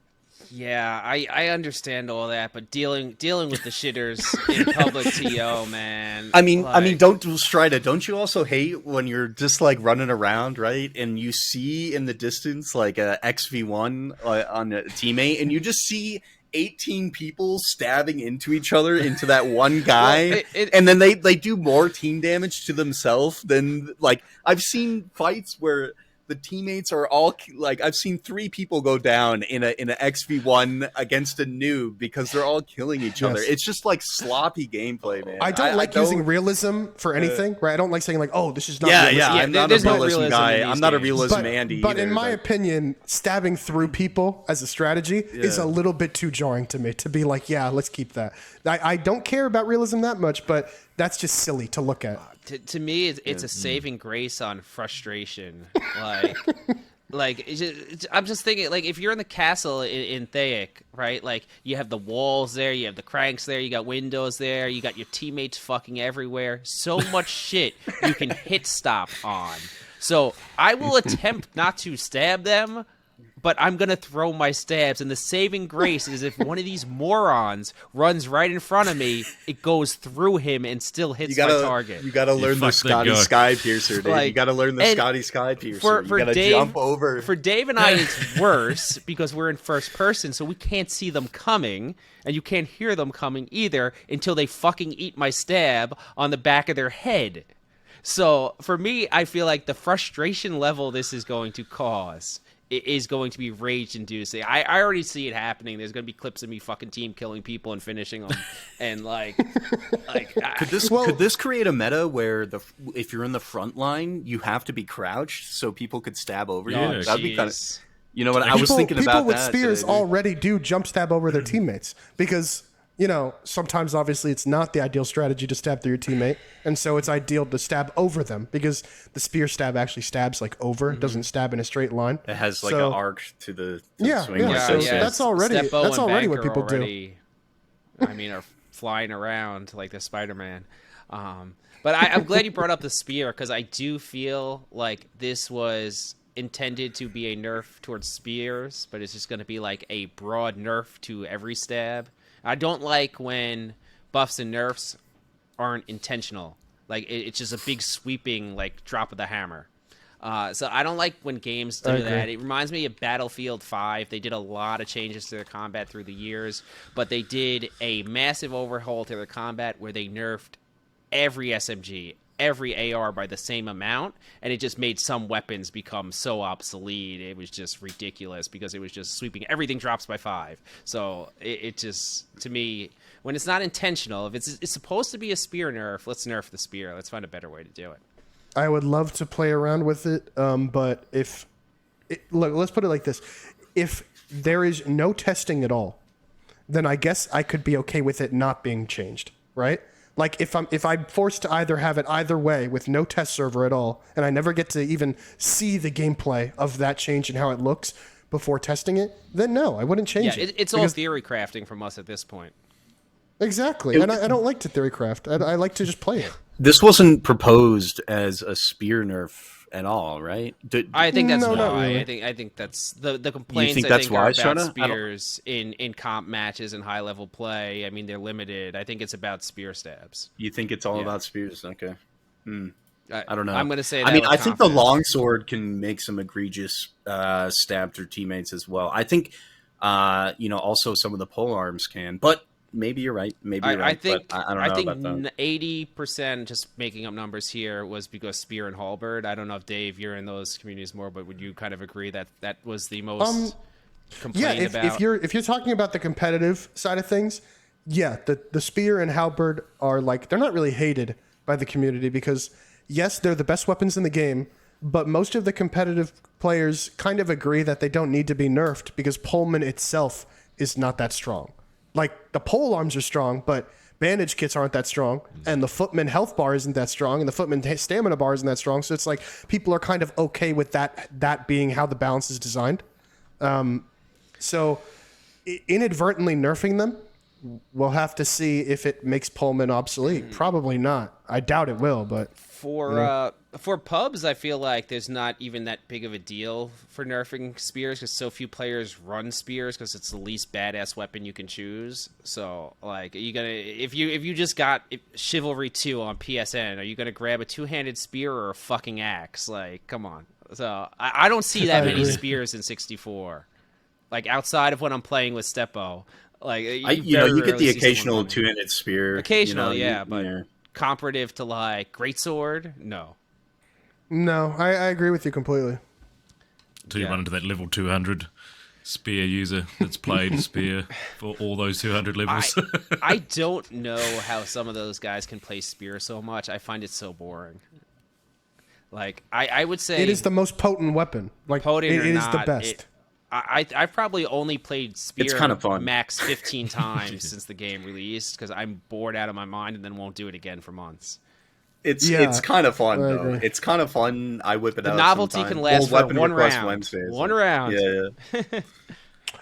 Yeah, I understand all that, but dealing with the shitters in public TO, man. I mean, don't you also hate when you're just like running around, right? And you see in the distance like a XV1 on a teammate, and you just see 18 people stabbing into each other into that one guy, and then they do more team damage to themselves than like I've seen fights where the teammates are all like I've seen 3 people go down in a XV1 against a noob because they're all killing each other. It's just like sloppy gameplay, man. I don't like using realism for anything, right? I don't like saying like, "Oh, this is not." Yeah, realism. I'm not a realism guy. I'm not a realism Andy. But in my opinion, stabbing through people as a strategy is a little bit too jarring to me. To be like, yeah, let's keep that. I don't care about realism that much, but that's just silly to look at. To me, it's a saving grace on frustration. I'm just thinking, like, if you're in the castle in Thaic, right? Like, you have the walls there, you have the cranks there, you got windows there, you got your teammates fucking everywhere. So much shit you can hit stop on. So I will attempt not to stab them, but I'm going to throw my stabs. And the saving grace is if one of these morons runs right in front of me, it goes through him and still hits my target. You got to learn the Scotty Skypiercer, dude. You got to learn the Scotty Skypiercer. You got to jump over. For Dave and I, it's worse because we're in first person, so we can't see them coming, and you can't hear them coming either until they fucking eat my stab on the back of their head. So for me, I feel like the frustration level this is going to cause is going to be rage-inducing. I already see it happening. There's going to be clips of me fucking team killing people and finishing them, and Could this create a meta where if you're in the front line, you have to be crouched so people could stab over you? Yeah, That'd be kind of. You know what? I People, was thinking about people with that spears today, already do jump stab over their teammates because, you know, sometimes obviously it's not the ideal strategy to stab through your teammate, and so it's ideal to stab over them because the spear stab actually stabs like over, it doesn't stab in a straight line. It has like an arc to the swing. Yeah, like so this. that's already Stepbo and what Banker people already, I mean, are flying around like the Spider-Man. But I'm glad you brought up the spear because I do feel like this was intended to be a nerf towards spears, but it's just going to be like a broad nerf to every stab. I don't like when buffs and nerfs aren't intentional. Like it's just a big sweeping like drop of the hammer. So I don't like when games do that. It reminds me of Battlefield 5. They did a lot of changes to their combat through the years, but they did a massive overhaul to their combat where they nerfed every SMG, every AR by the same amount, and it just made some weapons become so obsolete. It was just ridiculous because it was just sweeping. Everything drops by 5. So it just, to me, when it's not intentional, if it's supposed to be a spear nerf, let's nerf the spear. Let's find a better way to do it. I would love to play around with it, but look, let's put it like this. If there is no testing at all, then I guess I could be okay with it not being changed, right? Like if I'm forced to either have it either way with no test server at all, and I never get to even see the gameplay of that change and how it looks before testing it, then no, I wouldn't change it. It's all theory crafting from us at this point. Exactly, and I don't like to theory craft. I like to just play it. This wasn't proposed as a spear nerf at all, right? I think that's No, why. not really. I think that's the complaints. think I that's think why, are about Shona? spears in comp matches and high level play. I mean, they're limited. I think it's about spear stabs. You think it's all about spears? Okay. I don't know. I'm going to say that. I mean, with I think the confidence. longsword can make some egregious stab through teammates as well. I think, also some of the pole arms can, but maybe you're right. Maybe you're right. I think but I don't know about that. 80%, just making up numbers here, was because spear and halberd. I don't know if Dave, you're in those communities more, but would you kind of agree that that was the most complained about? if you're talking about the competitive side of things, yeah, the spear and halberd are like, they're not really hated by the community because yes, they're the best weapons in the game, but most of the competitive players kind of agree that they don't need to be nerfed because Pullman itself is not that strong. Like, the pole arms are strong, but bandage kits aren't that strong, and the footman health bar isn't that strong, and the footman stamina bar isn't that strong. So it's like people are kind of okay with that being how the balance is designed. So inadvertently nerfing them, we'll have to see if it makes Pullman obsolete. Probably not. I doubt it will, but For pubs, I feel like there's not even that big of a deal for nerfing spears because so few players run spears because it's the least badass weapon you can choose. So, like, are you gonna if you just got Chivalry 2 on PSN, are you gonna grab a two-handed spear or a fucking axe? Like, come on. So I don't see that many spears in 64. Like, outside of when I'm playing with Steppo, like you get the occasional two-handed spear. Occasional, but comparative to like greatsword, no. No, I agree with you completely. Until you run into that level 200 spear user that's played spear for all those 200 levels. I don't know how some of those guys can play spear so much. I find it so boring. Like, I would say... It is the most potent weapon. Like, potent it or is not, the best. I've probably only played spear It's kind of fun. max 15 times since the game released because I'm bored out of my mind and then won't do it again for months. It's kind of fun, though. It's kind of fun. I whip it out. The novelty sometime. can last for Weapon one request round. Wednesdays. One round. Yeah.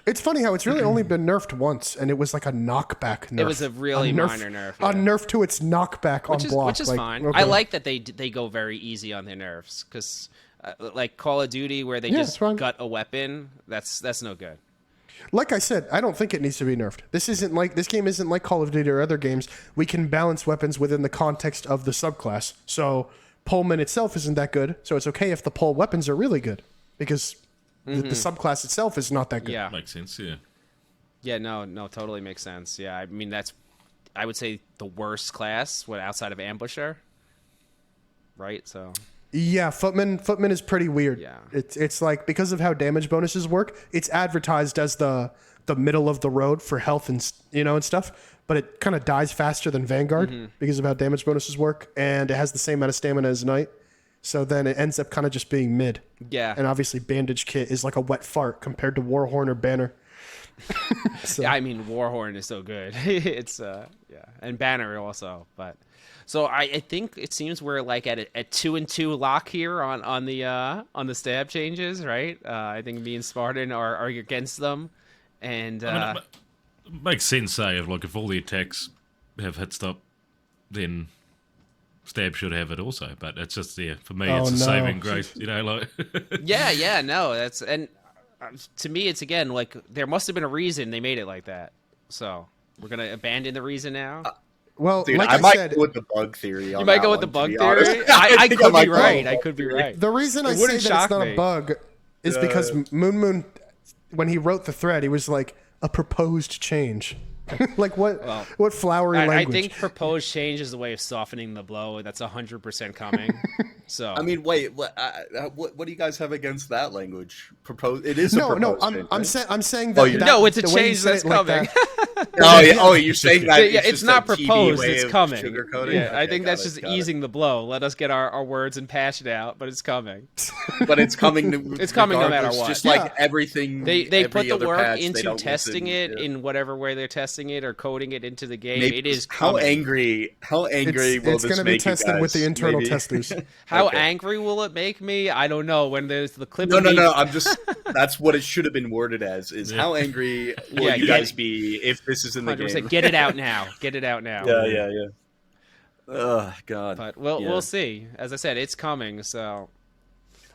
It's funny how it's really only been nerfed once, and it was like a knockback nerf. It was a really minor nerf. A nerf to its knockback on block. Which is fine. Okay. I like that they go very easy on their nerfs because, like Call of Duty, where they just gut a weapon, that's no good. Like I said, I don't think it needs to be nerfed. This game isn't like Call of Duty or other games. We can balance weapons within the context of the subclass. So Pullman itself isn't that good. So it's okay if the pole weapons are really good because the subclass itself is not that good. Yeah, Makes sense. Yeah. Yeah, no, totally makes sense. Yeah, I mean I would say the worst class, outside of Ambusher, right? So Yeah, Footman is pretty weird. Yeah. It's like, because of how damage bonuses work, it's advertised as the middle of the road for health and and stuff, but it kind of dies faster than Vanguard because of how damage bonuses work, and it has the same amount of stamina as Knight. So then it ends up kind of just being mid. Yeah. And obviously Bandage Kit is like a wet fart compared to Warhorn or Banner. Yeah, I mean, Warhorn is so good. It's and Banner also, but so I think it seems we're like at a 2-2 lock here on the stab changes, right? I think me and Spartan are against them, and I mean, it makes sense, if all the attacks have hit stop, then stab should have it also. But it's just for me, it's a saving grace, yeah, no, that's and to me, it's again like there must have been a reason they made it like that. So we're gonna abandon the reason now. Well, Dude, like I I might said, go with the bug theory. You might go with the bug theory. I could be right. I could be right. the reason I say that it's not a bug is because Moon, when he wrote the thread, he was like, a proposed change. Like what flowery language? I think proposed change is the way of softening the blow. That's 100% coming. So I mean, wait, what do you guys have against that language? It is no, a proposed change, I'm saying that. No, it's a the way you change said that's it like coming. that. You're saying that? Yeah, it's just not a TV proposed. way It's of coming. sugarcoating? Yeah, Okay, I think that's got just it. easing the blow. Let us get our words and passion out, but it's coming. But it's coming. It's coming no matter regardless, what. Just like everything. They every put the other work patch, they into don't testing listen. it Yeah. in whatever way they're testing it or coding it into the game. Maybe- It is how coming. angry will it's this going to make be tested you guys? with the internal Maybe. testers. How Okay. angry will it make me? I don't know. When there's the clip No, of no, me no. I'm just. That's what it should have been worded as. Is how angry will Yeah, you get guys it. be if this is in the 100%. game? Get it out now. Get it out now. Yeah. Oh God. But Yeah. we'll see. As I said, it's coming. So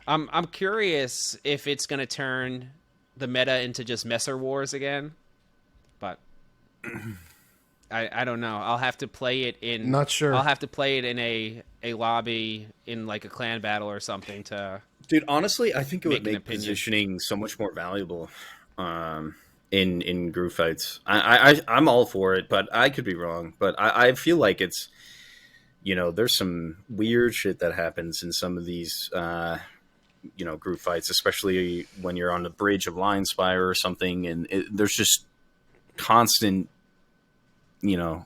I'm curious if it's going to turn the meta into just Messer Wars again. But I don't know. I'll have to play it in. Not sure. I'll have to play it in a lobby in like a clan battle or something to. Dude, honestly, I think it would Make an make opinion. positioning so much more valuable in group fights. I'm all for it, but I could be wrong. But I feel like it's, there's some weird shit that happens in some of these, group fights, especially when you're on the bridge of Lion Spire or something, and there's just constant,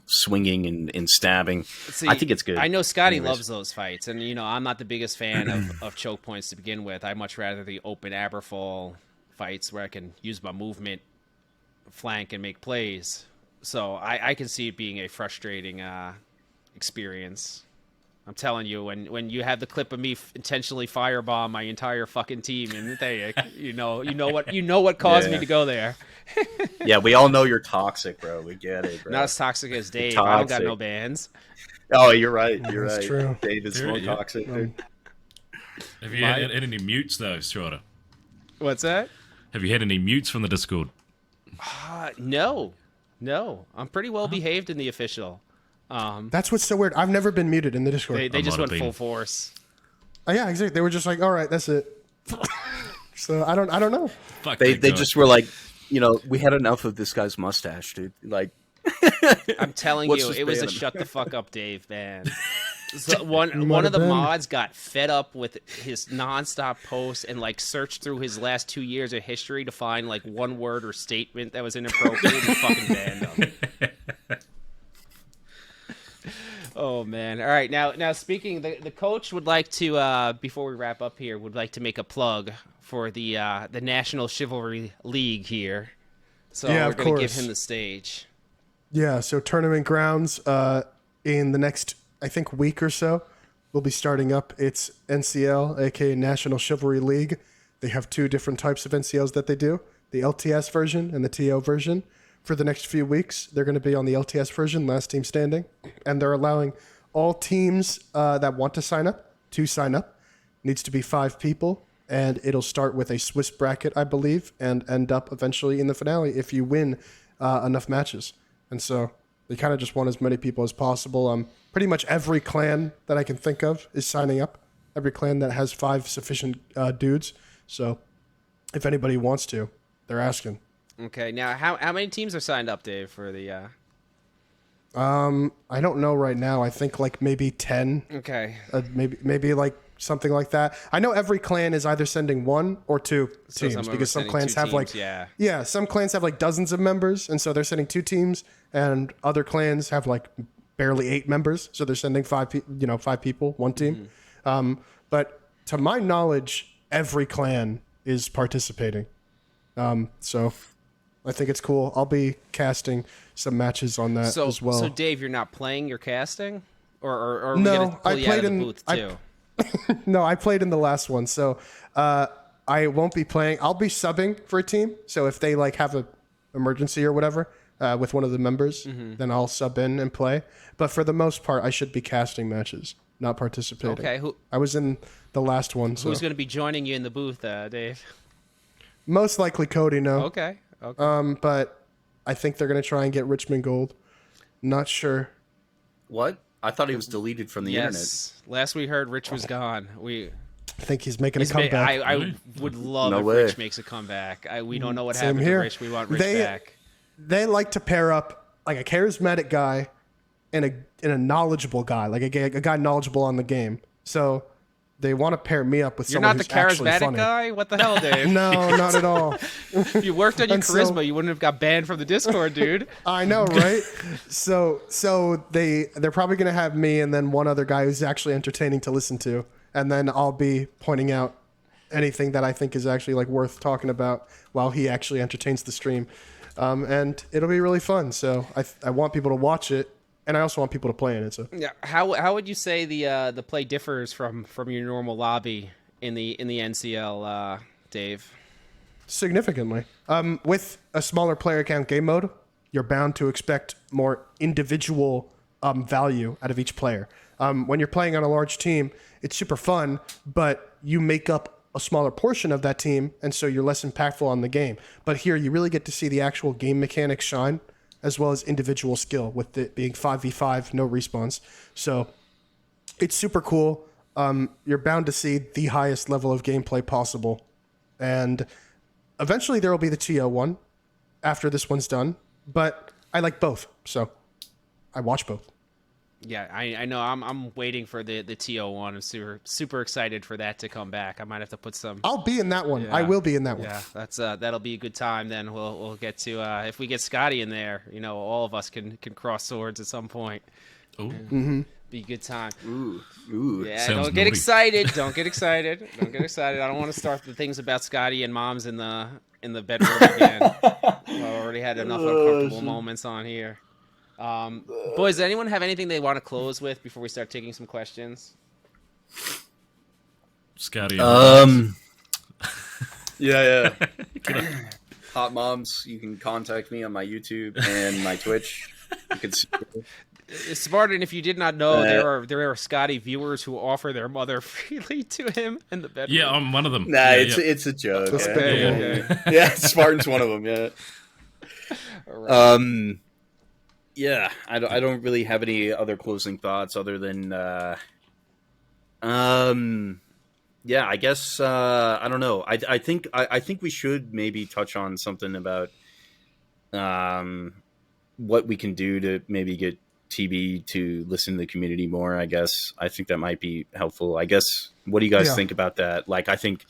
swinging and stabbing. See, I think it's good. I know Scotty Anyways. loves those fights, and I'm not the biggest fan of choke points to begin with. I much rather the open Aberfall fights where I can use my movement, flank, and make plays. So I can see it being a frustrating experience. I'm telling you, when you have the clip of me intentionally firebomb my entire fucking team in Thaic, you know what caused me Yeah. to go there. Yeah, we all know you're toxic, bro. We get it, bro. Not as toxic as Dave. I don't got Toxic. no bans. Oh, you're right. You're That's right. true. David's You're more right, yeah. toxic, dude. Have you had any mutes though, Strider? What's that? Have you had any mutes from the Discord? No. I'm pretty well behaved in the official. That's what's so weird. I've never been muted in the Discord. They just might have went full been. force. Oh, yeah, exactly. They were just like, all right, that's it. So I don't know. Fuck They that guy. just were like, we had enough of this guy's mustache, dude. Like, I'm telling What's you, this it was a ban? shut the fuck up, Dave, man. So one might of the have been. mods got fed up with his nonstop posts and like searched through his last 2 years of history to find like one word or statement that was inappropriate and fucking banned him. Oh man! All right, now speaking, the coach would like to before we wrap up here, would like to make a plug for the National Chivalry League here. So Yeah, we're of going to give course. him the stage. Yeah, so tournament grounds in the next, I think, week or so, we'll be starting up. It's NCL, aka National Chivalry League. They have two different types of NCLs that they do, the LTS version and the TO version. For the next few weeks, they're going to be on the LTS version, last team standing, and they're allowing all teams that want to sign up. Needs to be 5 people, and it'll start with a Swiss bracket, I believe, and end up eventually in the finale if you win enough matches. And so they kind of just want as many people as possible. Pretty much every clan that I can think of is signing up. Every clan that has 5 sufficient dudes. So if anybody wants to, they're asking. Okay, now how many teams are signed up, Dave, for the? I don't know right now. I think like maybe 10. Okay, Maybe like something like that. I know every clan is either sending 1 or 2 So teams, some of them because are some sending clans 2 have teams, like yeah. some clans have like dozens of members, and so they're sending 2 teams, and other clans have like barely 8 members, so they're sending 5 people, 1 team. But to my knowledge, every clan is participating. So I think it's cool. I'll be casting some matches on that as well. So Dave, you're not playing, you're casting? Or are we No, going to pull I you out of played the in- booth I- too? No, I played in the last one, so I won't be playing. I'll be subbing for a team. So if they like have a emergency or whatever with one of the members, then I'll sub in and play. But for the most part, I should be casting matches, not participating. Okay, I was in the last one. So who's going to be joining you in the booth, Dave? most likely Cody. No. Okay. But I think they're gonna try and get Richmond Gold. Not sure. What? I thought he was deleted from the internet. Yes. Last we heard, Rich was gone. I think he's making a He's ma- comeback. I would love No if way. Rich makes a comeback. We don't know what Same happened here. to Rich. We want Rich They- back. They like to pair up like a charismatic guy and a knowledgeable guy, like a guy knowledgeable on the game. So they want to pair me up with You're someone not the who's actually charismatic funny. guy? What the hell, Dave? No, not at all. If you worked on your And so- charisma, you wouldn't have got banned from the Discord, dude. I know, right? So they're probably gonna have me and then one other guy who's actually entertaining to listen to, and then I'll be pointing out anything that I think is actually like worth talking about while he actually entertains the stream, and it'll be really fun. So I want people to watch it, and I also want people to play in it. So Yeah. How would you say the play differs from your normal lobby in the NCL, Dave? significantly, with a smaller player count game mode, you're bound to expect more individual value out of each player. When you're playing on a large team, it's super fun, but you make up a smaller portion of that team, and so you're less impactful on the game. But here, you really get to see the actual game mechanics shine, as well as individual skill, with it being 5v5, no respawns. So it's super cool. You're bound to see the highest level of gameplay possible. And eventually there will be the TO one after this one's done. But I like both, so I watch both. Yeah, I know. I'm waiting for the TO1. I'm super excited for that to come back. I might have to put some. I'll be in that one. Yeah. I will be in that one. Yeah, that'll be a good time. Then we'll get to if we get Scotty in there. All of us can cross swords at some point. Oh, Be a good time. Ooh. Yeah, Sounds don't get naughty. excited. Don't get excited. Don't get excited. I don't want to start the things about Scotty and moms in the bedroom again. I've already had enough uncomfortable moments on here. Boys, does anyone have anything they want to close with before we start taking some questions? Scotty. Yeah. Hot moms, you can contact me on my YouTube and my Twitch. You can see Spartan, if you did not know, there are Scotty viewers who offer their mother freely to him in the bedroom. Yeah, I'm one of them. Nah, Yeah, it's a joke. That's Yeah. bad. Okay. Yeah, Spartan's one of them. Yeah. All right. Yeah, I don't really have any other closing thoughts other than, yeah, I guess I don't know. I think we should maybe touch on something about what we can do to maybe get TB to listen to the community more. I guess I think that might be helpful. I guess what do you guys think about that? Like, I think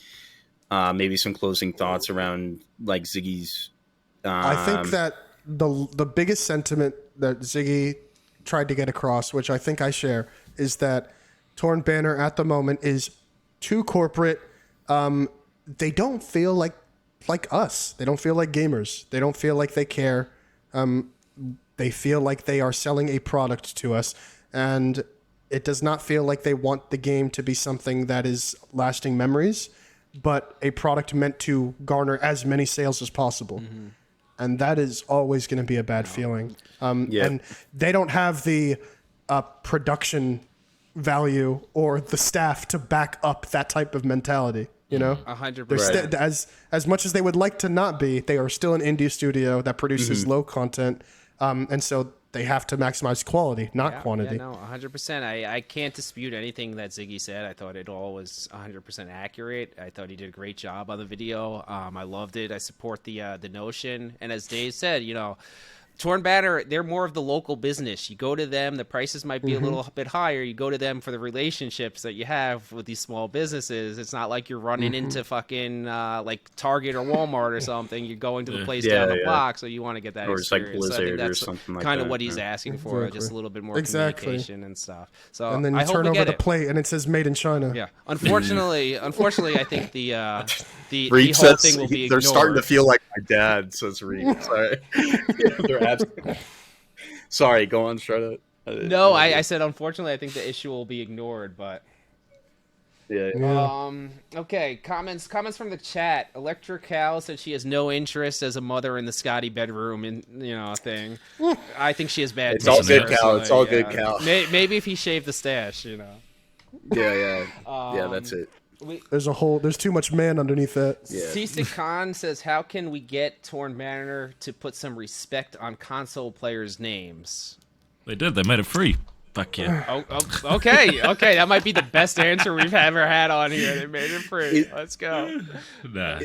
maybe some closing thoughts around like Ziggy's. I think that the biggest sentiment that Ziggy tried to get across, which I think I share, is that Torn Banner at the moment is too corporate. They don't feel like us. They don't feel like gamers. They don't feel like they care. They feel like they are selling a product to us, and it does not feel like they want the game to be something that is lasting memories, but a product meant to garner as many sales as possible. Mm-hmm. And that is always going to be a bad feeling. And they don't have the production value or the staff to back up that type of mentality. 100%. As much as they would like to not be, they are still an indie studio that produces low content. And so they have to maximize quality, not quantity. Yeah, no, 100%. I can't dispute anything that Ziggy said. I thought it all was 100% accurate. I thought he did a great job on the video. I loved it. I support the notion. And as Dave said, Torn Banner, they're more of the local business. You go to them, the prices might be a little bit higher. You go to them for the relationships that you have with these small businesses. It's not like you're running into fucking like Target or Walmart or something. You're going to the place down the block, so you want to get that or it's like experience. So I think Blizzard or that's something like kind that. of what he's asking for, just a little bit more communication and stuff. So And then you I hope turn we over get the it. plate and it says "Made in China." Yeah. Unfortunately, I think the Reed whole says thing will be they're ignored. starting to feel like my dad, says Reed. Sorry. They're absolutely... Sorry, go on, Shredder. No, I said unfortunately I think the issue will be ignored, but Yeah. okay, comments from the chat. Electric Cow said she has no interest as a mother in the Scotty bedroom and thing. I think she has bad It's taste. all good, Cal. personally, It's all good, Cal. Maybe if he shaved the stash, Yeah. Yeah, that's it. There's too much man underneath that. Yeah. Cisa Khan says, how can we get Torn Banner to put some respect on console players' names? They did. They made it free. Fuck yeah. Okay. That might be the best answer we've ever had on here. They made it free. Let's go. Nah.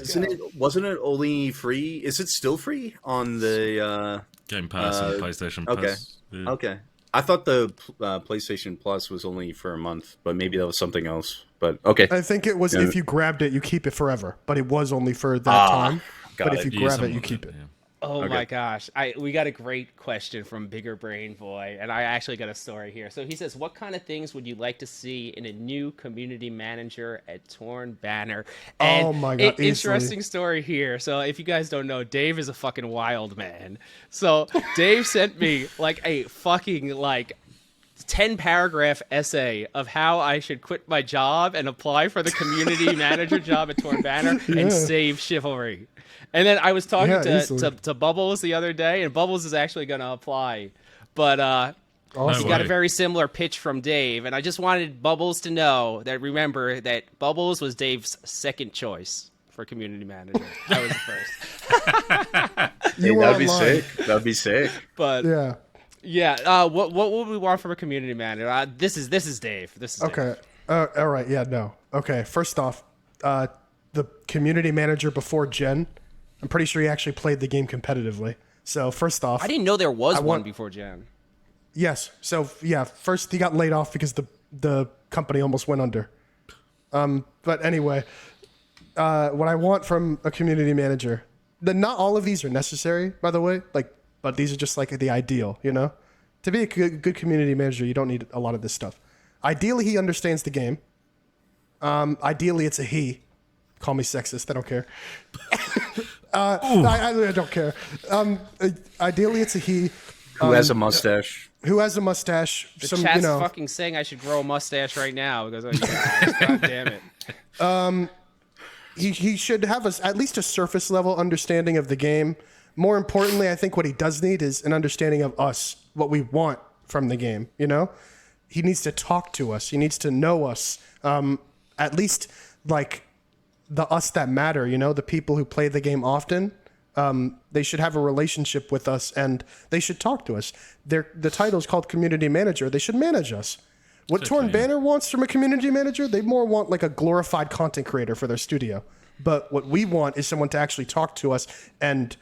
Wasn't it only free? Is it still free on the Game Pass and PlayStation okay. Plus. Yeah. Okay. I thought the PlayStation Plus was only for a month, but maybe that was something else. But okay. I think it was if you grabbed it, you keep it forever. But it was only for that time. got But it. if you Yeah, grab it, something you like keep that, it. yeah. Oh my gosh. We got a great question from Bigger Brain Boy, and I actually got a story here. So he says, what kind of things would you like to see in a new community manager at Torn Banner? And Oh my God, easily. interesting story here. So if you guys don't know, Dave is a fucking wild man. So Dave sent me like a fucking 10-paragraph essay of how I should quit my job and apply for the community manager job at Torn Banner and save Chivalry. And then I was talking to Bubbles the other day, and Bubbles is actually going to apply. But Awesome. he got a very similar pitch from Dave, and I just wanted Bubbles to know that, remember, that Bubbles was Dave's second choice for community manager. I was the first. That'd be sick. That'd be sick. But Yeah. what would we want from a community manager? This is Dave. This is Okay. Dave. All right. Yeah. No. Okay. First off, the community manager before Jen, I'm pretty sure he actually played the game competitively. So first off, I didn't know there was one before Jen. yes. So yeah, first he got laid off because the company almost went under. But anyway, what I want from a community manager, not all of these are necessary, by the way. But these are just like the ideal, To be a good community manager, you don't need a lot of this stuff. Ideally, he understands the game. Ideally, it's a he. Call me sexist. I don't care. I don't care. Ideally, it's a he. Who has a mustache? Who has a mustache? The chat's fucking saying I should grow a mustache right now because God damn it. He should have at least a surface level understanding of the game. More importantly, I think what he does need is an understanding of us, what we want from the game. He needs to talk to us. He needs to know us. At least like the us that matter. The people who play the game often. They should have a relationship with us and they should talk to us. The title is called community manager. They should manage us. What Torn Banner wants from a community manager, they more want like a glorified content creator for their studio. But what we want is someone to actually talk to us and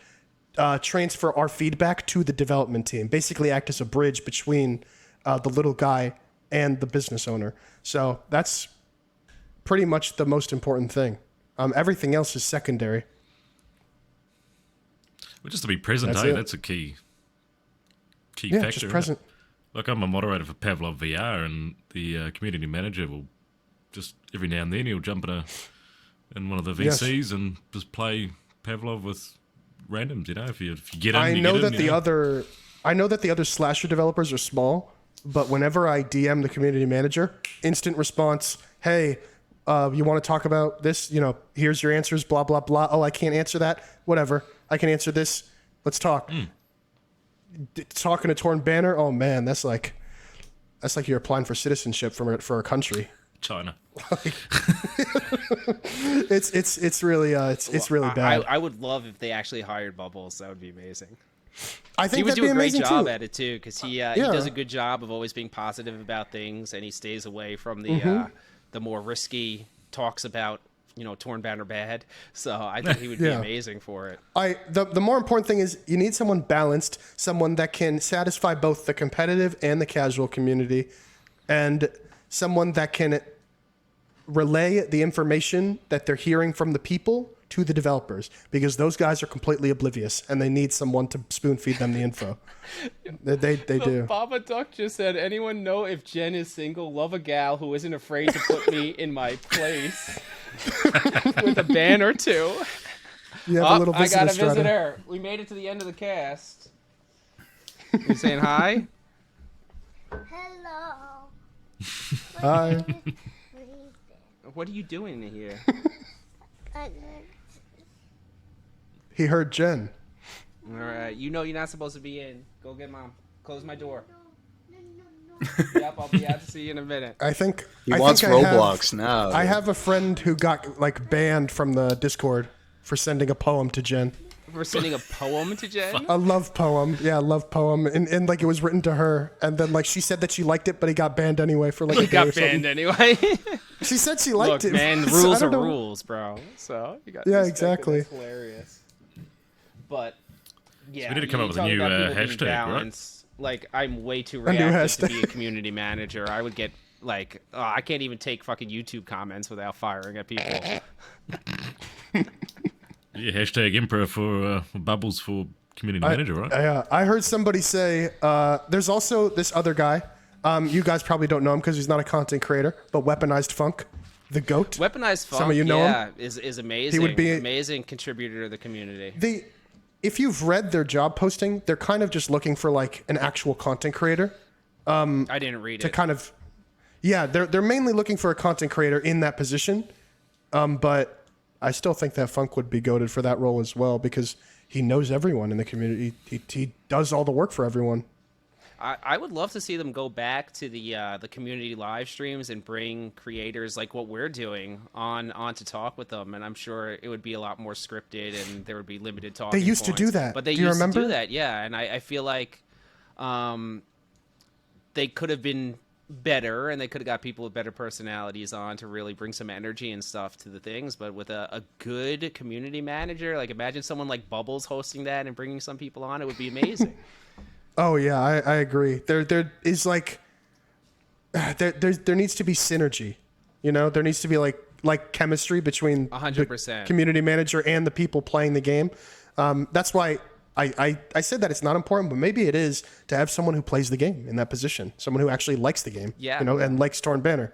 transfer our feedback to the development team. Basically act as a bridge between the little guy and the business owner. So that's pretty much the most important thing. Everything else is secondary. Well, just to be present, That's hey, it. that's a key Yeah, factor. just present. Look, I'm a moderator for Pavlov VR, and the community manager will just every now and then he'll jump in one of the VCs and just play Pavlov with randoms. If you get in, I you know get in, that the other slasher developers are small, but whenever I DM the community manager, instant response, hey, you want to talk about this? Here's your answers, blah, blah, blah. Oh, I can't answer that. Whatever. I can answer this. Let's talk. Talking to Torn Banner, oh man, that's like you're applying for citizenship for a country. China. It's really bad. I would love if they actually hired Bubbles. That would be amazing. I think He would that'd do be a great amazing job too. at it too, because he does a good job of always being positive about things, and he stays away from the more risky talks about Torn Banner bad. So I think he would be amazing for it. The more important thing is you need someone balanced, someone that can satisfy both the competitive and the casual community, and someone that can relay the information that they're hearing from the people to the developers, because those guys are completely oblivious and they need someone to spoon feed them the info. They do. Baba Duck just said, anyone know if Jen is single? Love a gal who isn't afraid to put me in my place with a ban or two. You have a little I got a Strider. visitor. We made it to the end of the cast. You saying hi? Hello. Hi. What are you doing in here? He heard Jen. All right, you're not supposed to be in. Go get mom. Close my door. No. Yep, I'll be out to see you in a minute. I think He I wants think I Roblox have, now. I have a friend who got banned from the Discord for sending a poem to Jen. We're sending a poem to Jen. A love poem. Yeah, a love poem. And it was written to her. And then she said that she liked it, but he got banned anyway for a He day got or something. banned anyway. She said she liked Look, it. man, So I rules don't are know. rules, bro. So you got Yeah, respect it. exactly. That's hilarious. But yeah, we need to come up with a talk new, about people being hashtag, right? balanced. Like, I'm way too A new reactive to be a hashtag. community manager. I would get I can't even take fucking YouTube comments without firing at people. Yeah, hashtag Emperor for Bubbles for community manager, right? I heard somebody say there's also this other guy. You guys probably don't know him because he's not a content creator, but Weaponized Funk, the GOAT. Weaponized Funk, Some of you know him? is amazing. He would be amazing contributor to the community. If you've read their job posting, they're kind of just looking for an actual content creator. I didn't read To it. kind of, they're mainly looking for a content creator in that position. But I still think that Funk would be goated for that role as well because he knows everyone in the community. He does all the work for everyone. I would love to see them go back to the community live streams and bring creators like what we're doing on to talk with them, and I'm sure it would be a lot more scripted and there would be limited talking They used to points. do that. But they Do you used remember? to do that, yeah. And I feel like they could have been better, and they could have got people with better personalities on to really bring some energy and stuff to the things. But with a good community manager, like imagine someone like Bubbles hosting that and bringing some people on, it would be amazing. Oh yeah, I agree. There is there needs to be synergy. There needs to be like chemistry between 100%. the community manager and the people playing the game. That's why I said that it's not important, but maybe it is to have someone who plays the game in that position, someone who actually likes the game, Yeah. and likes Torn Banner.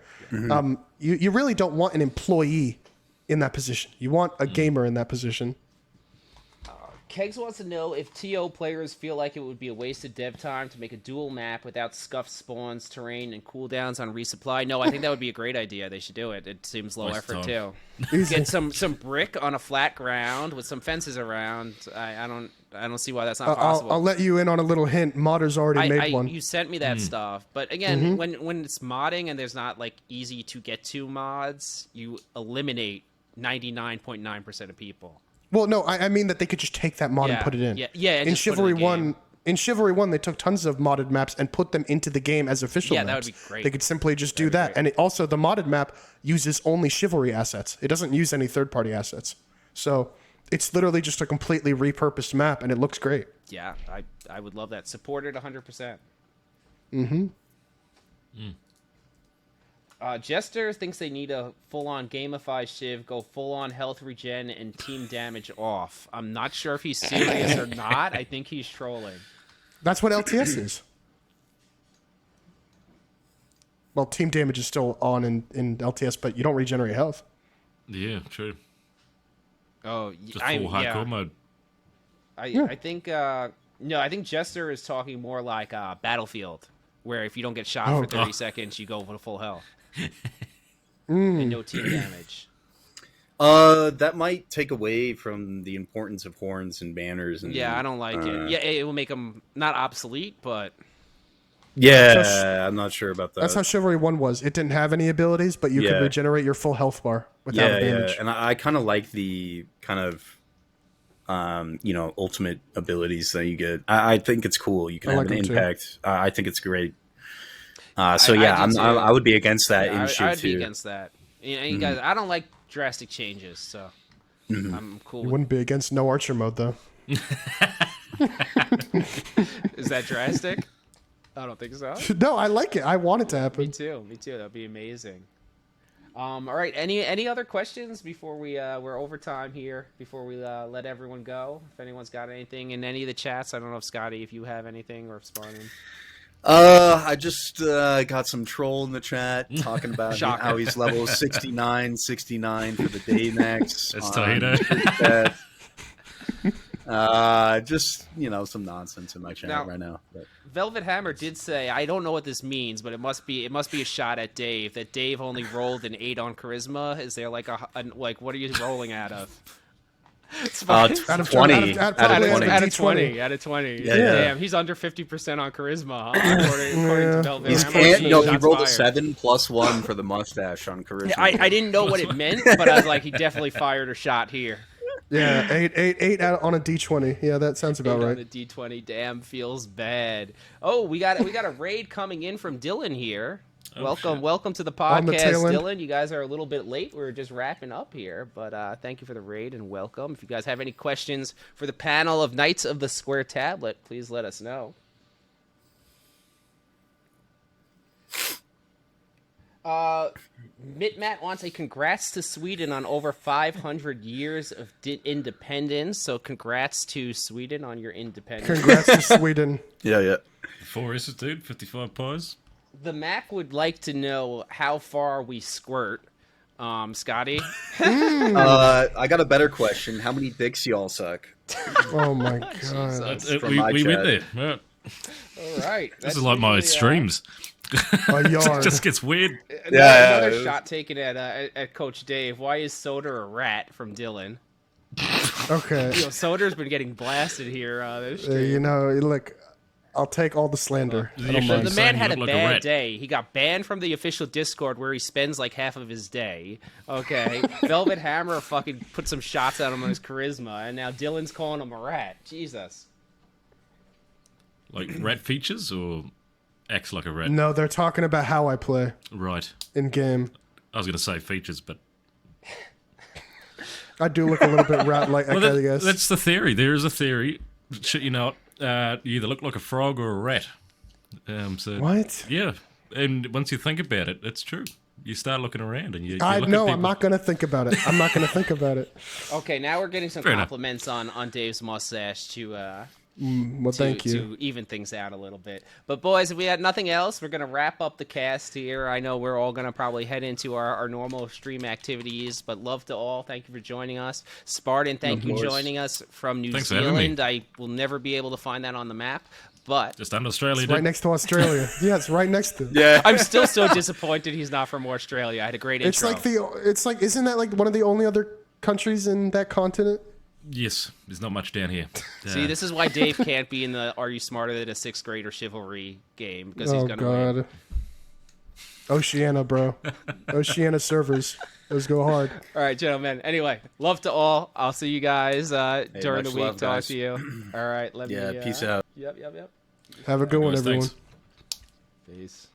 You really don't want an employee in that position. You want a gamer in that position. Kegs wants to know if TO players feel like it would be a waste of dev time to make a dual map without scuffed spawns, terrain, and cooldowns on resupply. No, I think that would be a great idea. They should do it. It seems low Waste effort of too. Easy. Get some brick on a flat ground with some fences around. I don't see why that's not possible. I'll let you in on a little hint. Modder's already made one. You sent me that stuff, but again, when it's modding and there's not easy to get to mods, you eliminate 99.9% of people. Well, no, I mean that they could just take that mod and put it in. Yeah. And In just put it in Chivalry the game. 1, in Chivalry 1, they took tons of modded maps and put them into the game as official Yeah, maps. that would be great. They could simply just do that. And also, the modded map uses only Chivalry assets. It doesn't use any third-party assets. So it's literally just a completely repurposed map, and it looks great. Yeah, I would love that. Support it 100%. Jester thinks they need a full-on gamify Shiv, go full-on health regen and team damage off. I'm not sure if he's serious or not. I think he's trolling. That's what LTS is. Well, team damage is still on in LTS, but you don't regenerate health. Yeah, true. Oh, Just full hardcore mode. I think no, I think Jester is talking more like Battlefield, where if you don't get shot for 30 seconds, you go for full health. And no team damage. That might take away from the importance of horns and banners. And Yeah, I don't like it. Yeah, it will make them not obsolete, but yeah, I'm not sure about that. That's how Chivalry 1 was. It didn't have any abilities, but you could regenerate your full health bar without a damage. And I kind of like the kind of ultimate abilities that you get. I think it's cool. You can have an impact. I think it's great. I would be against that in Shiv I'd too. be against that. You guys, I don't like drastic changes, so I'm cool. You With wouldn't be against no archer mode though. Is that drastic? I don't think so. No, I like it. I want it to Me happen. too. Me too. That'd be amazing. All right. Any other questions before we're over time here? Before we let everyone go, if anyone's got anything in any of the chats, I don't know if Scotty, if you have anything, or if Spartan. I just got some troll in the chat talking about Shocker. how he's level 69 for the day max. That's on Tahito. Street Bet. Just some nonsense in my chat Now- right now. But. Velvet Hammer did say, I don't know what this means, but it must be a shot at Dave. That Dave only rolled an 8 on charisma. Is there like like what are you rolling out of? It's fine. Out of 20. out of Out of 20. 20. Out of 20. Out of 20. Yeah. Damn, he's under 50% on charisma. Huh? According to Velvet He's Hammer. he Shots rolled a fired. 7 + 1 for the mustache on charisma. Yeah, I didn't know what it meant, but I was like, he definitely fired a shot here. Yeah, eight out on a D20. Yeah, that sounds about On right. the D20, damn, feels bad. Oh, we got a raid coming in from Dylan here. Welcome to the On the podcast, tail end. Dylan. You guys are a little bit late. We're just wrapping up here, but thank you for the raid and welcome. If you guys have any questions for the panel of Knights of the Square Tablet, please let us know. Mitmat wants a congrats to Sweden on over 500 years of independence. So congrats to Sweden on your independence. Congrats to Sweden. Yeah. 4 S's, dude. 55 pies. The Mac would like to know how far we squirt. Scotty? I got a better question. How many dicks y'all suck? Oh my god. Jesus. We From my went chat. there. Yeah. All right. This is like my streams. A yard. It just gets weird. Another it was- shot taken at Coach Dave. Why is Soder a rat from Dylan? Okay. Soder's been getting blasted here. This stream. Look, I'll take all the slander. I don't The mind. The saying man you had a look like a bad rat. day. He got banned from the official Discord where he spends like half of his day. Okay. Velvet Hammer fucking put some shots at him on his charisma, and now Dylan's calling him a rat. Jesus. Like rat features or acts like a rat? No, they're talking about how I play Right. in game. I was going to say features, but... I do look a little bit rat-like, I guess. That's the theory. There is a theory. Shit, you know, you either look like a frog or a rat. So What? Yeah, and once you think about it, it's true. You start looking around and you I look know. at I'm people. not gonna think about it. I'm not gonna think about it. Okay, now we're getting some Fair enough. compliments on Dave's mustache to Well, thank you. to even things out a little bit. But boys, if we had nothing else, we're gonna wrap up the cast here. I know we're all gonna probably head into our normal stream activities, but love to all. Thank you for joining us. Spartan, thank Of you course. joining us from New Thanks for having me. Zealand. I will never be able to find that on the map, but Just under Australia, It's right dude. next to Australia. Yeah, it's right next to. Yeah. I'm still so disappointed he's not from Australia. I had a great It's intro. like isn't that like one of the only other countries in that continent? Yes, there's not much down here. See, this is why Dave can't be in the Are You Smarter Than a Sixth Grader Chivalry game, because he's Oh gonna win. god. Oceania, bro. Oceania servers. Those go hard. All right, gentlemen. Anyway, love to all. I'll see you guys during the much week. love, Talk guys. to you. All right. Let me. Yeah, peace out. Yep. Have a good one, Anyways, everyone. thanks. Peace.